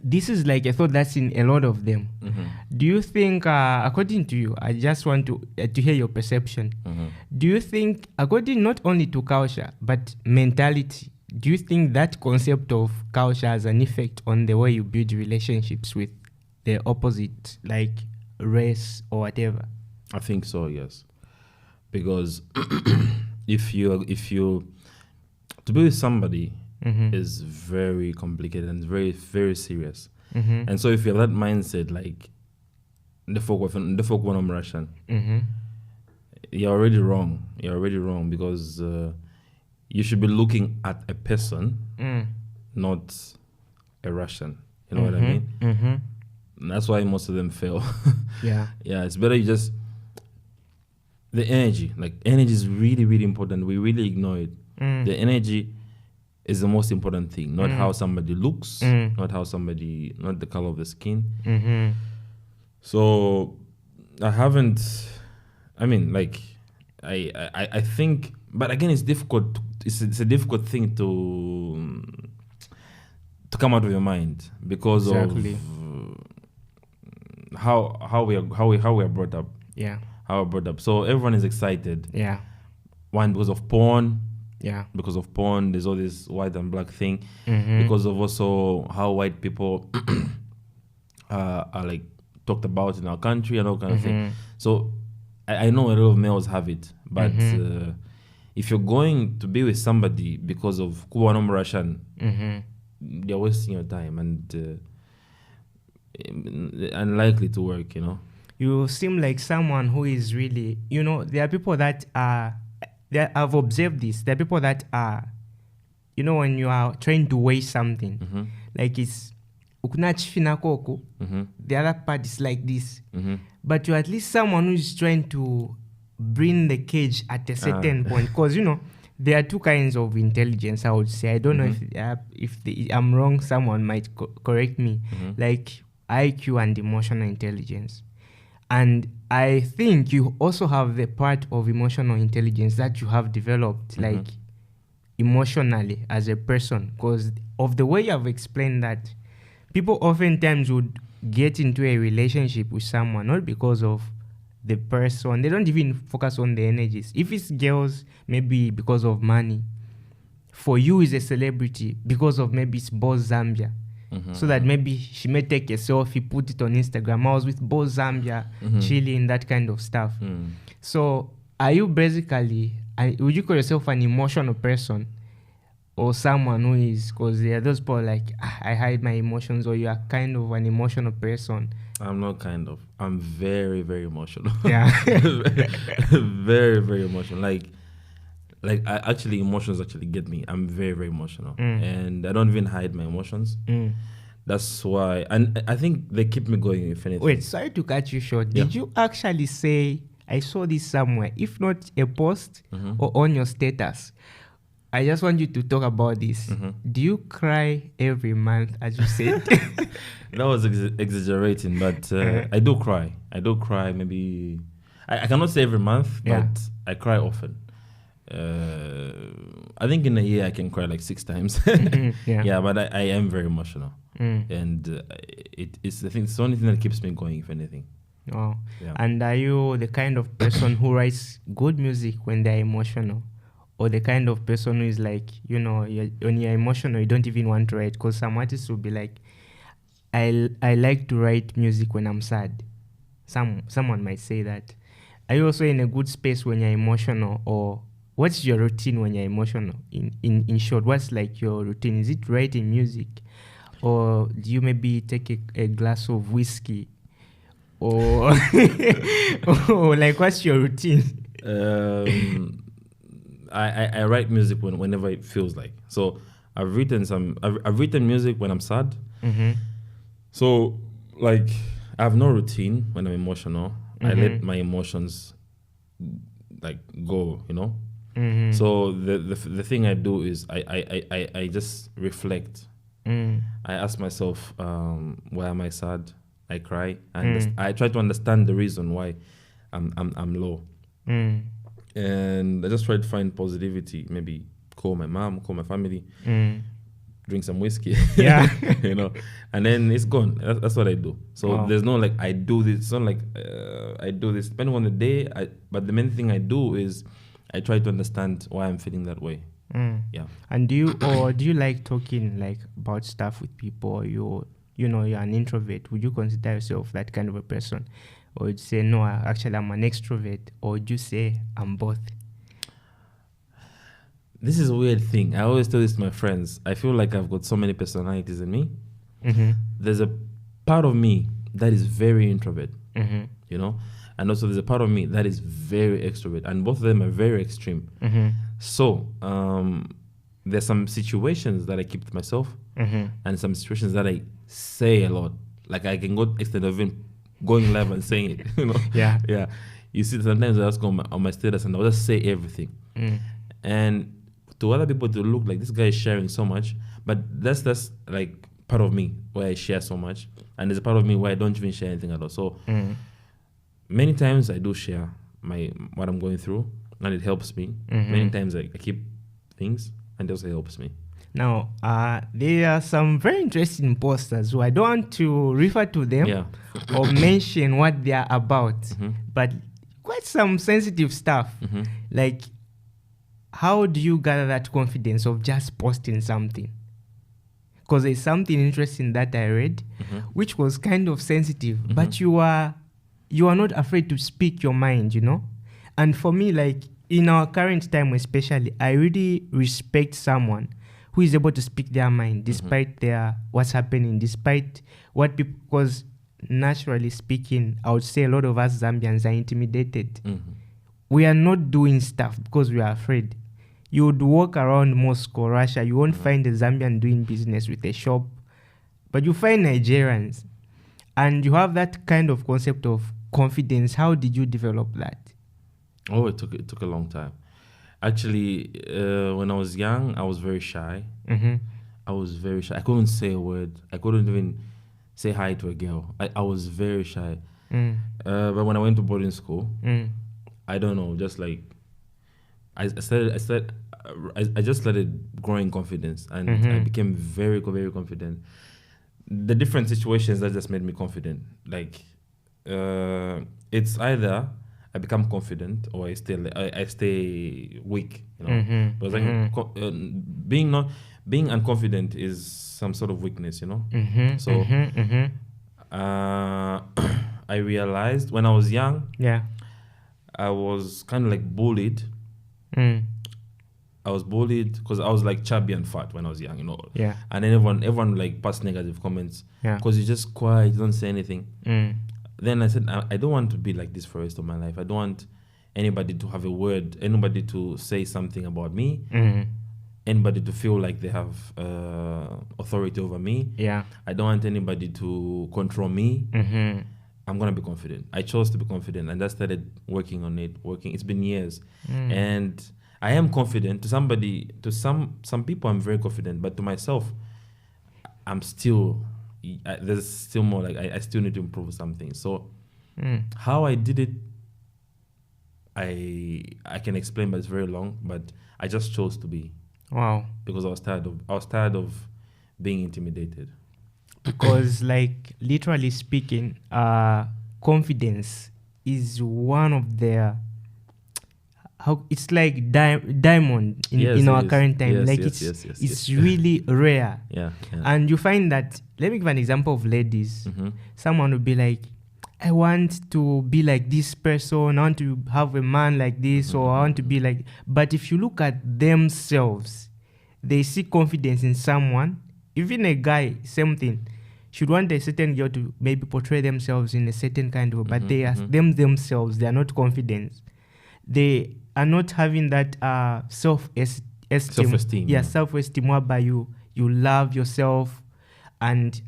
this is like a thought that's in a lot of them. Do you think, according to you, I just want to hear your perception. Do you think, according not only to culture, but mentality, do you think that concept of culture has an effect on the way you build relationships with the opposite, like race or whatever? I think so, yes. Because if you to be with somebody is very complicated and very, very serious. And so if you have that mindset, like the folk want Russian, you're already wrong. You're already wrong because you should be looking at a person, not a Russian. You know what I mean? And that's why most of them fail. Yeah. It's better you just the energy. Like, energy is really, really important. We really ignore it. The energy is the most important thing, not how somebody looks, not the color of the skin. So I think, but again, it's difficult. It's a difficult thing to come out of your mind because of how we are brought up. Yeah. How we're brought up. So everyone is excited. Yeah. One, because of porn. Yeah. Because of porn, there's all this white and black thing. Because of also how white people are like talked about in our country and all kind of thing. So I know a lot of males have it, but if you're going to be with somebody because of Kuwanom Russian, they're wasting your time and unlikely to work, you know. You seem like someone who is really, you know, there are people that are, I've observed this, there are people that are, you know, when you are trying to weigh something, like it's, the other part is like this, but you're at least someone who is trying to bring the cage at a certain point, because, you know, there are two kinds of intelligence, I would say. I don't know if I'm wrong, someone might correct me, like IQ and emotional intelligence. And I think you also have the part of emotional intelligence that you have developed, like emotionally as a person, because of the way you have explained that. People oftentimes would get into a relationship with someone not because of the person. They don't even focus on the energies. If it's girls, maybe because of money. For you, is a celebrity because of maybe it's Boz Zambia. So that maybe she may take a selfie, put it on Instagram. I was with Boz Zambia, chilling, that kind of stuff. So are you basically, would you call yourself an emotional person? Or someone who is, because there are those people like, I hide my emotions, or you are kind of an emotional person? I'm not kind of. I'm very, very emotional. Yeah. Very, very emotional. Like emotions actually get me. I'm very, very emotional. And I don't even hide my emotions. That's why. And I think they keep me going, if anything. Wait, sorry to cut you short. Did you actually say, I saw this somewhere, if not a post or on your status? I just want you to talk about this. Do you cry every month, as you said? That was exaggerating, but I do cry. I do cry maybe... I cannot say every month, but I cry often. I think in a year I can cry like 6 times. Yeah, but I am very emotional. And it's the thing. It's the only thing that keeps me going, if anything. Oh. Yeah. And are you the kind of person who writes good music when they're emotional? Or the kind of person who is like, when you're emotional, you don't even want to write? Because some artists will be like, I like to write music when I'm sad. Someone might say that. Are you also in a good space when you're emotional? Or what's your routine when you're emotional? In short, what's like your routine? Is it writing music? Or do you maybe take a glass of whiskey? Or, or like, what's your routine? I write music whenever it feels like. So I've written music when I'm sad. So like I have no routine when I'm emotional. I let my emotions like go, So the thing I do is I just reflect. I ask myself, why am I sad? I cry, and I try to understand the reason why I'm low. And I just try to find positivity. Maybe call my mom, call my family, drink some whiskey. Yeah. And then it's gone. That's what I do. So there's no like I do this. It's not like I do this depending on the day. But the main thing I do is I try to understand why I'm feeling that way. Yeah. And do you like talking like about stuff with people? Or you're an introvert? Would you consider yourself that kind of a person? Or would you say, no, actually I'm an extrovert? Or would you say I'm both? This is a weird thing. I always tell this to my friends. I feel like I've got so many personalities in me. There's a part of me that is very introvert, and also there's a part of me that is very extrovert, and both of them are very extreme. So there's some situations that I keep to myself, and some situations that I say a lot. Like I can go extend of even going live and saying it, Yeah. You see, sometimes I just go on my status and I'll just say everything. And to other people to look like this guy is sharing so much, but that's like part of me where I share so much, and there's a part of me where I don't even share anything at all. So many times I do share what I'm going through, and it helps me. Many times I keep things, and it also helps me. Now, there are some very interesting posters who I don't want to refer to them or mention what they are about, but quite some sensitive stuff. Like, how do you gather that confidence of just posting something? Because there's something interesting that I read, which was kind of sensitive, but you are not afraid to speak your mind, And for me, like in our current time especially, I really respect someone who is able to speak their mind despite what's happening, despite what people, because naturally speaking, I would say a lot of us Zambians are intimidated. We are not doing stuff because we are afraid. You would walk around Moscow, Russia, you won't find a Zambian doing business with a shop, but you find Nigerians. And you have that kind of concept of confidence. How did you develop that? Oh, it took a long time. Actually, when I was young, I was very shy. I was very shy. I couldn't say a word. I couldn't even say hi to a girl. I was very shy. But when I went to boarding school, I don't know, just like I started I just started growing confidence, and I became very, very confident. The different situations that just made me confident. Like, it's either I become confident or I stay weak. You know, because being unconfident is some sort of weakness. You know, so I realized when I was young, I was kind of like bullied. I was bullied because I was like chubby and fat when I was young, you know. Yeah. And then everyone like passed negative comments because you're just quiet, you don't say anything. Then I said, I don't want to be like this for the rest of my life. I don't want anybody to have a word, anybody to say something about me, anybody to feel like they have authority over me. Yeah. I don't want anybody to control me. I'm going to be confident. I chose to be confident, and I started working on it. It's been years. And I am confident. To somebody, to some people, I'm very confident. But to myself, I'm still, there's still more. Like I still need to improve something. So how I did it, I can explain, but it's very long. But I just chose to be. Wow. Because I was tired of being intimidated. Because, like, literally speaking, confidence is one of their, it's like diamond in our current time. It's really rare. Yeah. And you find that, let me give an example of ladies. Someone will be like, I want to be like this person, I want to have a man like this, or I want to be like, but if you look at themselves, they see confidence in someone. Even a guy, same thing, should want a certain girl to maybe portray themselves in a certain kind of way, but they are themselves, they are not confident. They are not having that self-esteem. Yeah, self-esteem whereby you love yourself. And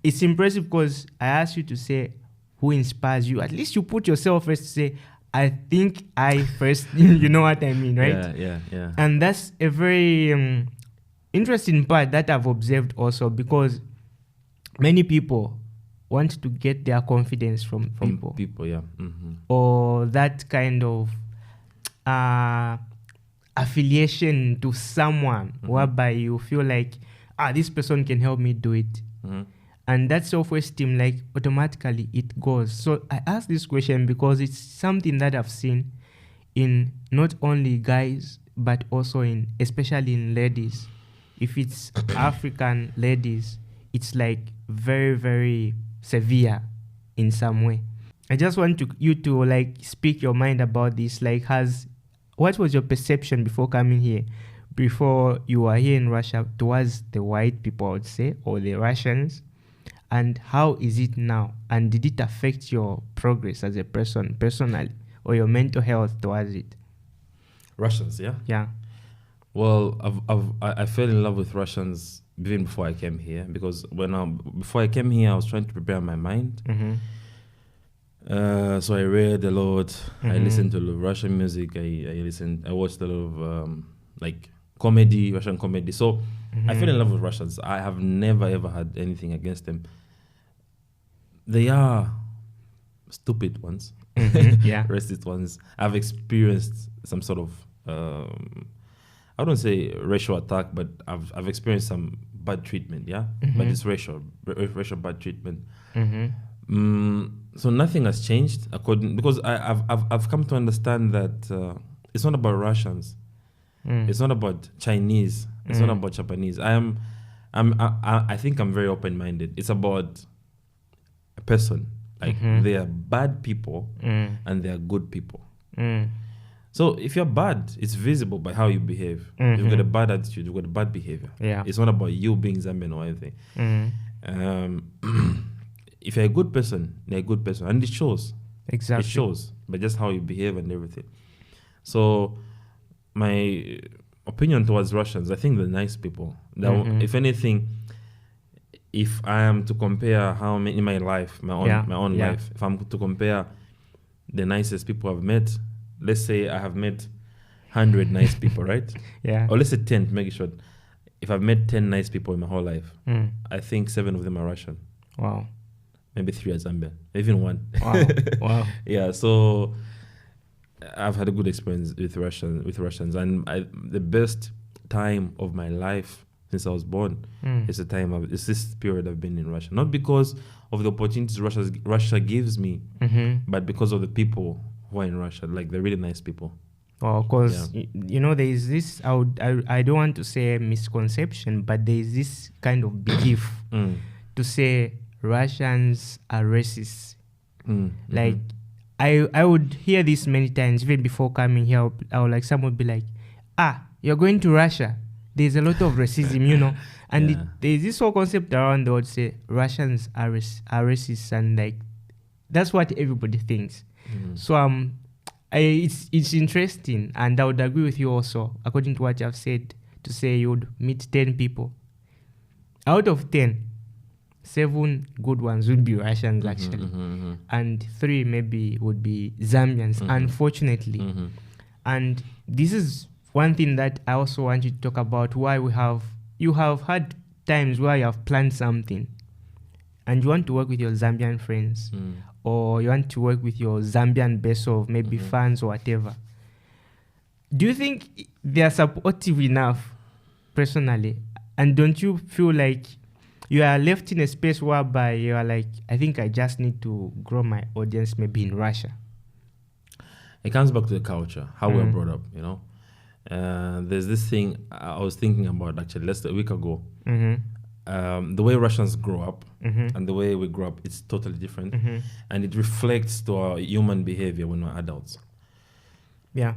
it's impressive because I asked you to say who inspires you. At least you put yourself first to say, I think I first, you know what I mean, right? Yeah. And that's a very interesting part that I've observed also, because many people want to get their confidence from people. Yeah. Or that kind of affiliation to someone whereby you feel like, this person can help me do it. And that self-esteem, like, automatically it goes. So I ask this question because it's something that I've seen in not only guys, but also especially in ladies. If it's African ladies, it's like very, very severe in some way. I just want you to like speak your mind about this. Like, what was your perception before coming here, before you were here in Russia, towards the white people, I would say, or the Russians? And how is it now? And did it affect your progress as a person personally, or your mental health towards it? Russians, yeah? Yeah. Well, I fell in love with Russians even before I came here, because before I came here, I was trying to prepare my mind. So I read a lot. I listened to a lot of Russian music. I watched a lot of like comedy, Russian comedy. So I fell in love with Russians. I have never ever had anything against them. They are stupid ones, racist ones. I've experienced some sort of I don't say racial attack, but I've experienced some bad treatment, but it's racial bad treatment. So nothing has changed because I've come to understand that it's not about Russians, it's not about Chinese, it's not about Japanese. I think I'm very open-minded. It's about a person. Like they are bad people and they are good people. So if you're bad, it's visible by how you behave. You've got a bad attitude, you've got a bad behavior. Yeah. It's not about you being Zambian or anything. If you're a good person, you're a good person. And it shows. Exactly. It shows by just how you behave and everything. So my opinion towards Russians, I think they're nice people. If anything, if I am to compare how many in my life, my own life, if I'm to compare the nicest people I've met, let's say I have met 100 nice people, right? Yeah. Or let's say 10 to make it short. If I've met 10 nice people in my whole life, I think 7 of them are Russian. Wow. Maybe 3 are Zambian. Even 1. Wow. Wow. Yeah, so I've had a good experience with Russians, and the best time of my life since I was born is it's this period I've been in Russia. Not because of the opportunities Russia gives me, but because of the people who are in Russia, like they're really nice people. Well, because there is this. I don't want to say misconception, but there is this kind of belief to say Russians are racist. Like I would hear this many times, even before coming here. I would like someone would be like, you're going to Russia. There's a lot of racism, and there's this whole concept around the world say Russians are racist, and like that's what everybody thinks. So it's interesting, and I would agree with you also, according to what you have said, to say you would meet 10 people. Out of 10, 7 good ones would be Russians actually, and 3 maybe would be Zambians, unfortunately. And this is one thing that I also want you to talk about, why you have had times where you have planned something and you want to work with your Zambian friends, or you want to work with your Zambian base of maybe fans or whatever. Do you think they are supportive enough personally? And don't you feel like you are left in a space whereby you are like, I think I just need to grow my audience maybe in Russia? It comes back to the culture, how we're brought up, There's this thing I was thinking about actually less than a week ago. The way Russians grow up and the way we grow up, it's totally different. And it reflects to our human behavior when we're adults. Yeah.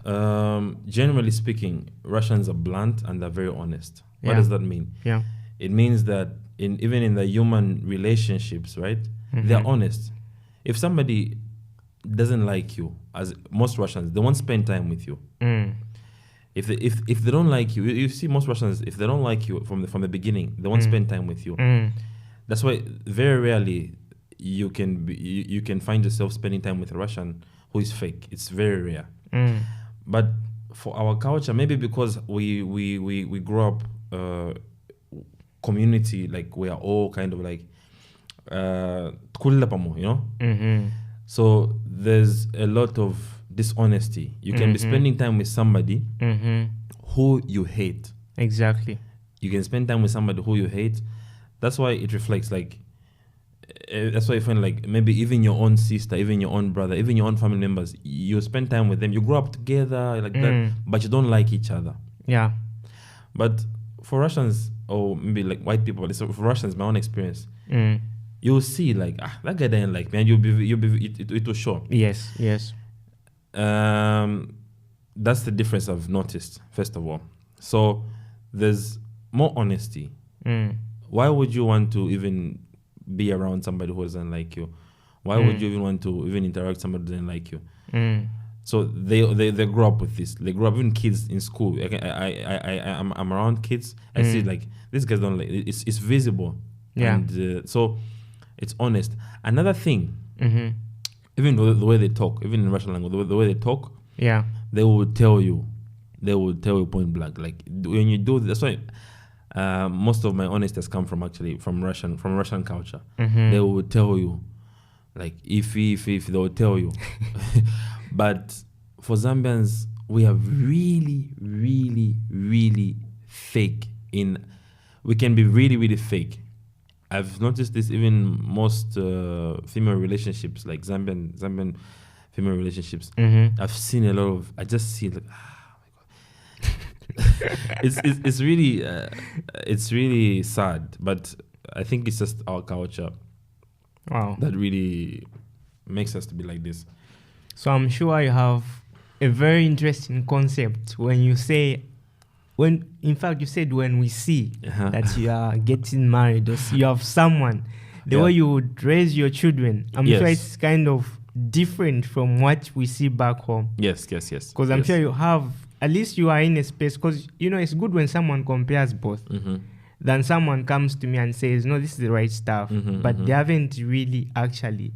Generally speaking, Russians are blunt and they're very honest. What does that mean? Yeah. It means that even in the human relationships, right, they're honest. If somebody doesn't like you, as most Russians, they won't spend time with you. If they don't like you, you see most Russians, if they don't like you from the beginning, they won't spend time with you. That's why very rarely you can find yourself spending time with a Russian who is fake. It's very rare. But for our culture, maybe because we grow up community, like we are all kind of like so there's a lot of dishonesty. You can be spending time with somebody who you hate. Exactly. You can spend time with somebody who you hate. That's why it reflects like, that's why I find like maybe even your own sister, even your own brother, even your own family members, you spend time with them, you grow up together like that, but you don't like each other. Yeah. But for Russians, or maybe like white people, for Russians, my own experience, you'll see like, that guy didn't like me, and it will show. Yes. That's the difference I've noticed, first of all. So there's more honesty. Why would you want to even be around somebody who doesn't like you? Why would you even want to even interact with somebody who doesn't like you? So they grow up with this. They grow up, even kids in school. I'm around kids. I see like these guys don't like. It's visible. Yeah. And so it's honest. Another thing, even the way they talk, even in Russian language, the way they talk, they will tell you point blank. Like when you do, that's why most of my honesty has come from Russian culture. They will tell you, like if they will tell you. But for Zambians, we are really, really, really fake. We can be really, really fake. I've noticed this even most female relationships, like Zambian female relationships. I've seen a lot of. I just see like, oh my god, it's really sad. But I think it's just our culture. Wow. That really makes us to be like this. So I'm sure you have a very interesting concept when you say, in fact you said when we see that you are getting married or you have someone, the way you would raise your children, I'm sure it's kind of different from what we see back home. Yes. Because I'm sure you have, at least you are in a space, because it's good when someone compares both. Then someone comes to me and says, no, this is the right stuff, but they haven't really actually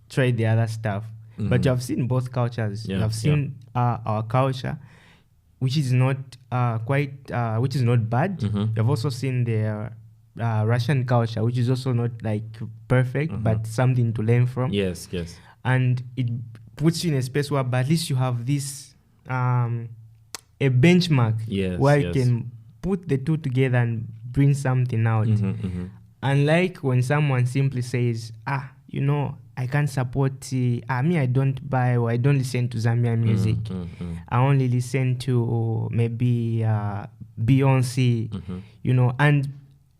tried the other stuff. But you have seen both cultures. You have seen our culture, which is not which is not bad. You have also seen the Russian culture, which is also not like perfect, but something to learn from. Yes. And it puts you in a space where but at least you have this a benchmark where you can put the two together and bring something out. Unlike when someone simply says, I can't support me, I don't buy or I don't listen to Zambian music. I only listen to maybe Beyonce, and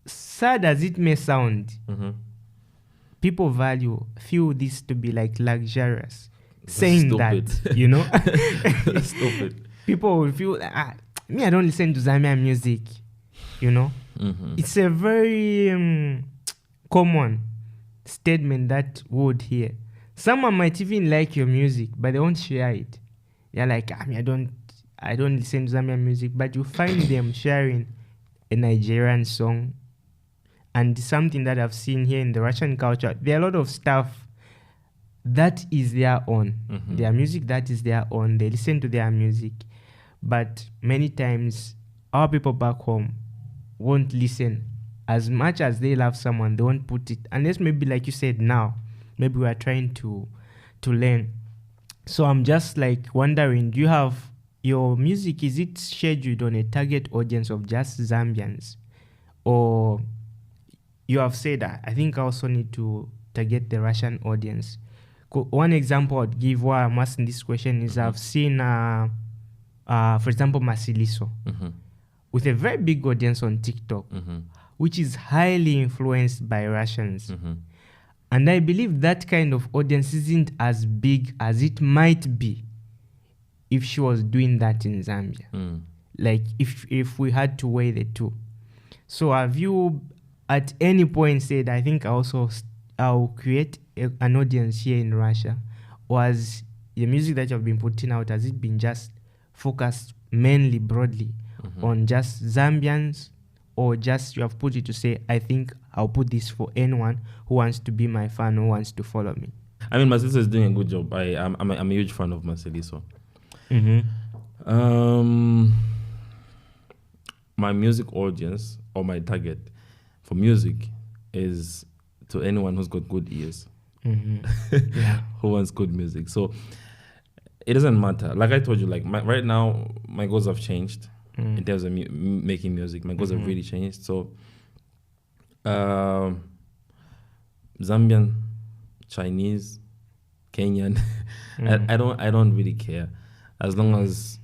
sad as it may sound, people feel this to be like luxurious. Saying stupid. That, That's stupid. People will feel like, I don't listen to Zambian music, It's a very common statement that we would hear. Someone might even like your music, but they won't share it. They're like, I don't listen to Zambian music, but you find them sharing a Nigerian song. And something that I've seen here in the Russian culture, there are a lot of stuff that is their own. Their music that is their own. They listen to their music. But many times, our people back home won't listen. As much as they love someone, they won't put it. Unless maybe, like you said now, maybe we are trying to learn. So I'm just like wondering, do you have your music, is it scheduled on a target audience of just Zambians? Or you have said that I think I also need to target the Russian audience. One example I'd give why I'm asking this question is I've seen, for example, Masiliso with a very big audience on TikTok, which is highly influenced by Russians. And I believe that kind of audience isn't as big as it might be if she was doing that in Zambia. Like if we had to weigh the two. So have you at any point said, I think I'll create an audience here in Russia? Or has the music that you've been putting out, has it been just focused mainly broadly on just Zambians, or just you have put it to say, I think I'll put this for anyone who wants to be my fan, who wants to follow me? I mean, Marceliso is doing a good job. I'm a huge fan of Marceliso. My music audience, or my target for music, is to anyone who's got good ears, who wants good music. So it doesn't matter. Like I told you, like right now, my goals have changed in terms of making music. My goals have really changed. So Zambian, Chinese, Kenyan, I don't really care, as long as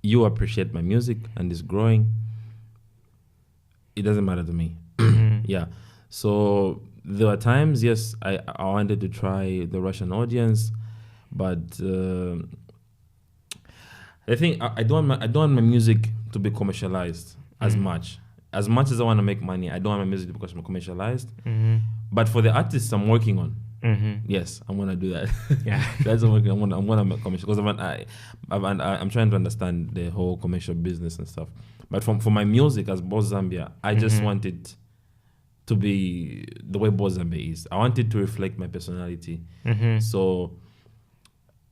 you appreciate my music and it's growing. It doesn't matter to me. Yeah. So there were times, yes, I wanted to try the Russian audience, but I think I don't want my music to be commercialized as much. As much as I want to make money, I don't want my music to be commercialized. But for the artists I'm working on, yes, I'm gonna do that. Yeah, that's what I'm gonna make commercial, because I'm trying to understand the whole commercial business and stuff. But for my music as Boz Zambia, I just want it to be the way Boz Zambia is. I want it to reflect my personality. So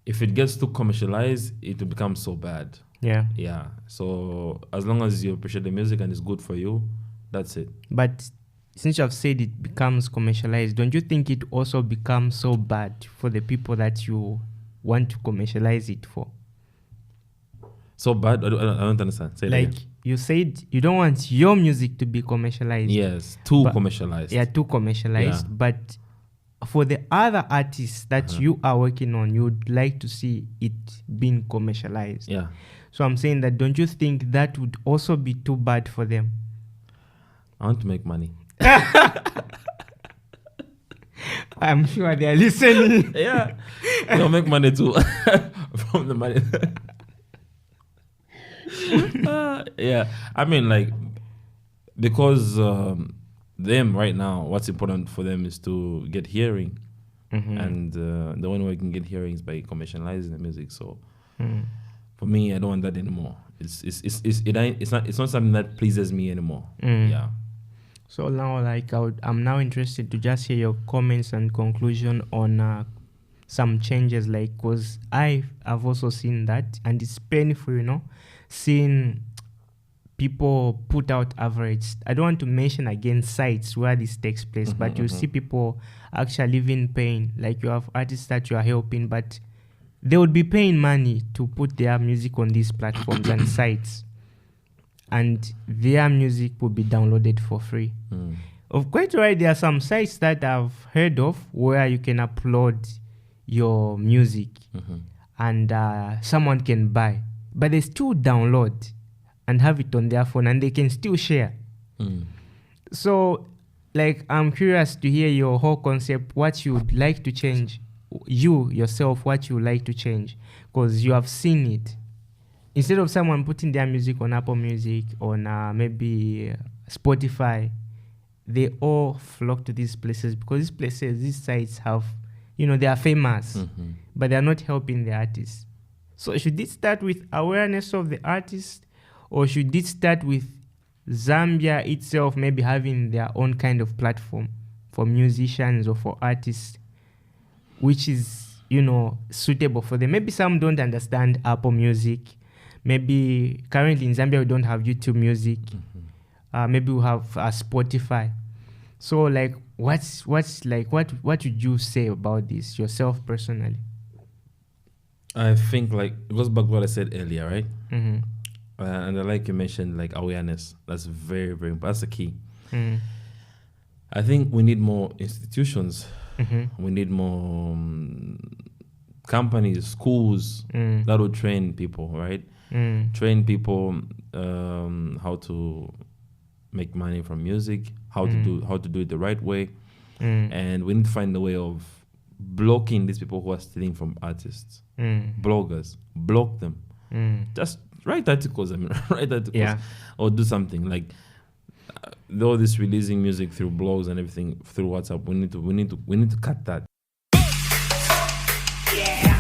if it gets too commercialized, it will become so bad. Yeah. So as long as you appreciate the music and it's good for you, that's it. But since you have said it becomes commercialized, don't you think it also becomes so bad for the people that you want to commercialize it for? So bad? I don't understand. Say like you said, you don't want your music to be commercialized. Yes, too commercialized. Yeah, too commercialized. Yeah. But for the other artists that you are working on, you would like to see it being commercialized. Yeah. So I'm saying that, don't you think that would also be too bad for them? I want to make money. I'm sure they are listening. Yeah. They'll make money too from the money. Yeah. I mean, like, because them right now, what's important for them is to get hearing. And the only way you can get hearing is by commercializing the music. So for me, I don't want that anymore. It's not something that pleases me anymore. Yeah. So now, like, I'm now interested to just hear your comments and conclusion on some changes, like, because I've also seen that, and it's painful, seeing people put out average. I don't want to mention again sites where this takes place, but you see people actually living pain. Like, you have artists that you are helping, but they would be paying money to put their music on these platforms and sites, and their music would be downloaded for free. Of quite right, there are some sites that I've heard of where you can upload your music and someone can buy, but they still download and have it on their phone, and they can still share. So, like, I'm curious to hear your whole concept, what you would like to change, you yourself, what you would like to change, because you have seen it. Instead of someone putting their music on Apple Music, on maybe Spotify, they all flock to these places because these places, these sites have, they are famous, but they are not helping the artists. So should it start with awareness of the artist, or should it start with Zambia itself maybe having their own kind of platform for musicians or for artists, which is, suitable for them? Maybe some don't understand Apple Music. Maybe currently in Zambia we don't have YouTube Music. Maybe we have Spotify. So, like, what would you say about this yourself personally? I think, like, it goes back to what I said earlier, right? And like you mentioned, like, awareness. That's very, very important. That's the key. I think we need more institutions. We need more companies, schools that will train people, right? Train people how to make money from music, how to do it the right way, and we need to find a way of blocking these people who are stealing from artists. Bloggers, block them. Just write articles. Or do something like all this releasing music through blogs and everything through WhatsApp. We need to cut that. Yeah.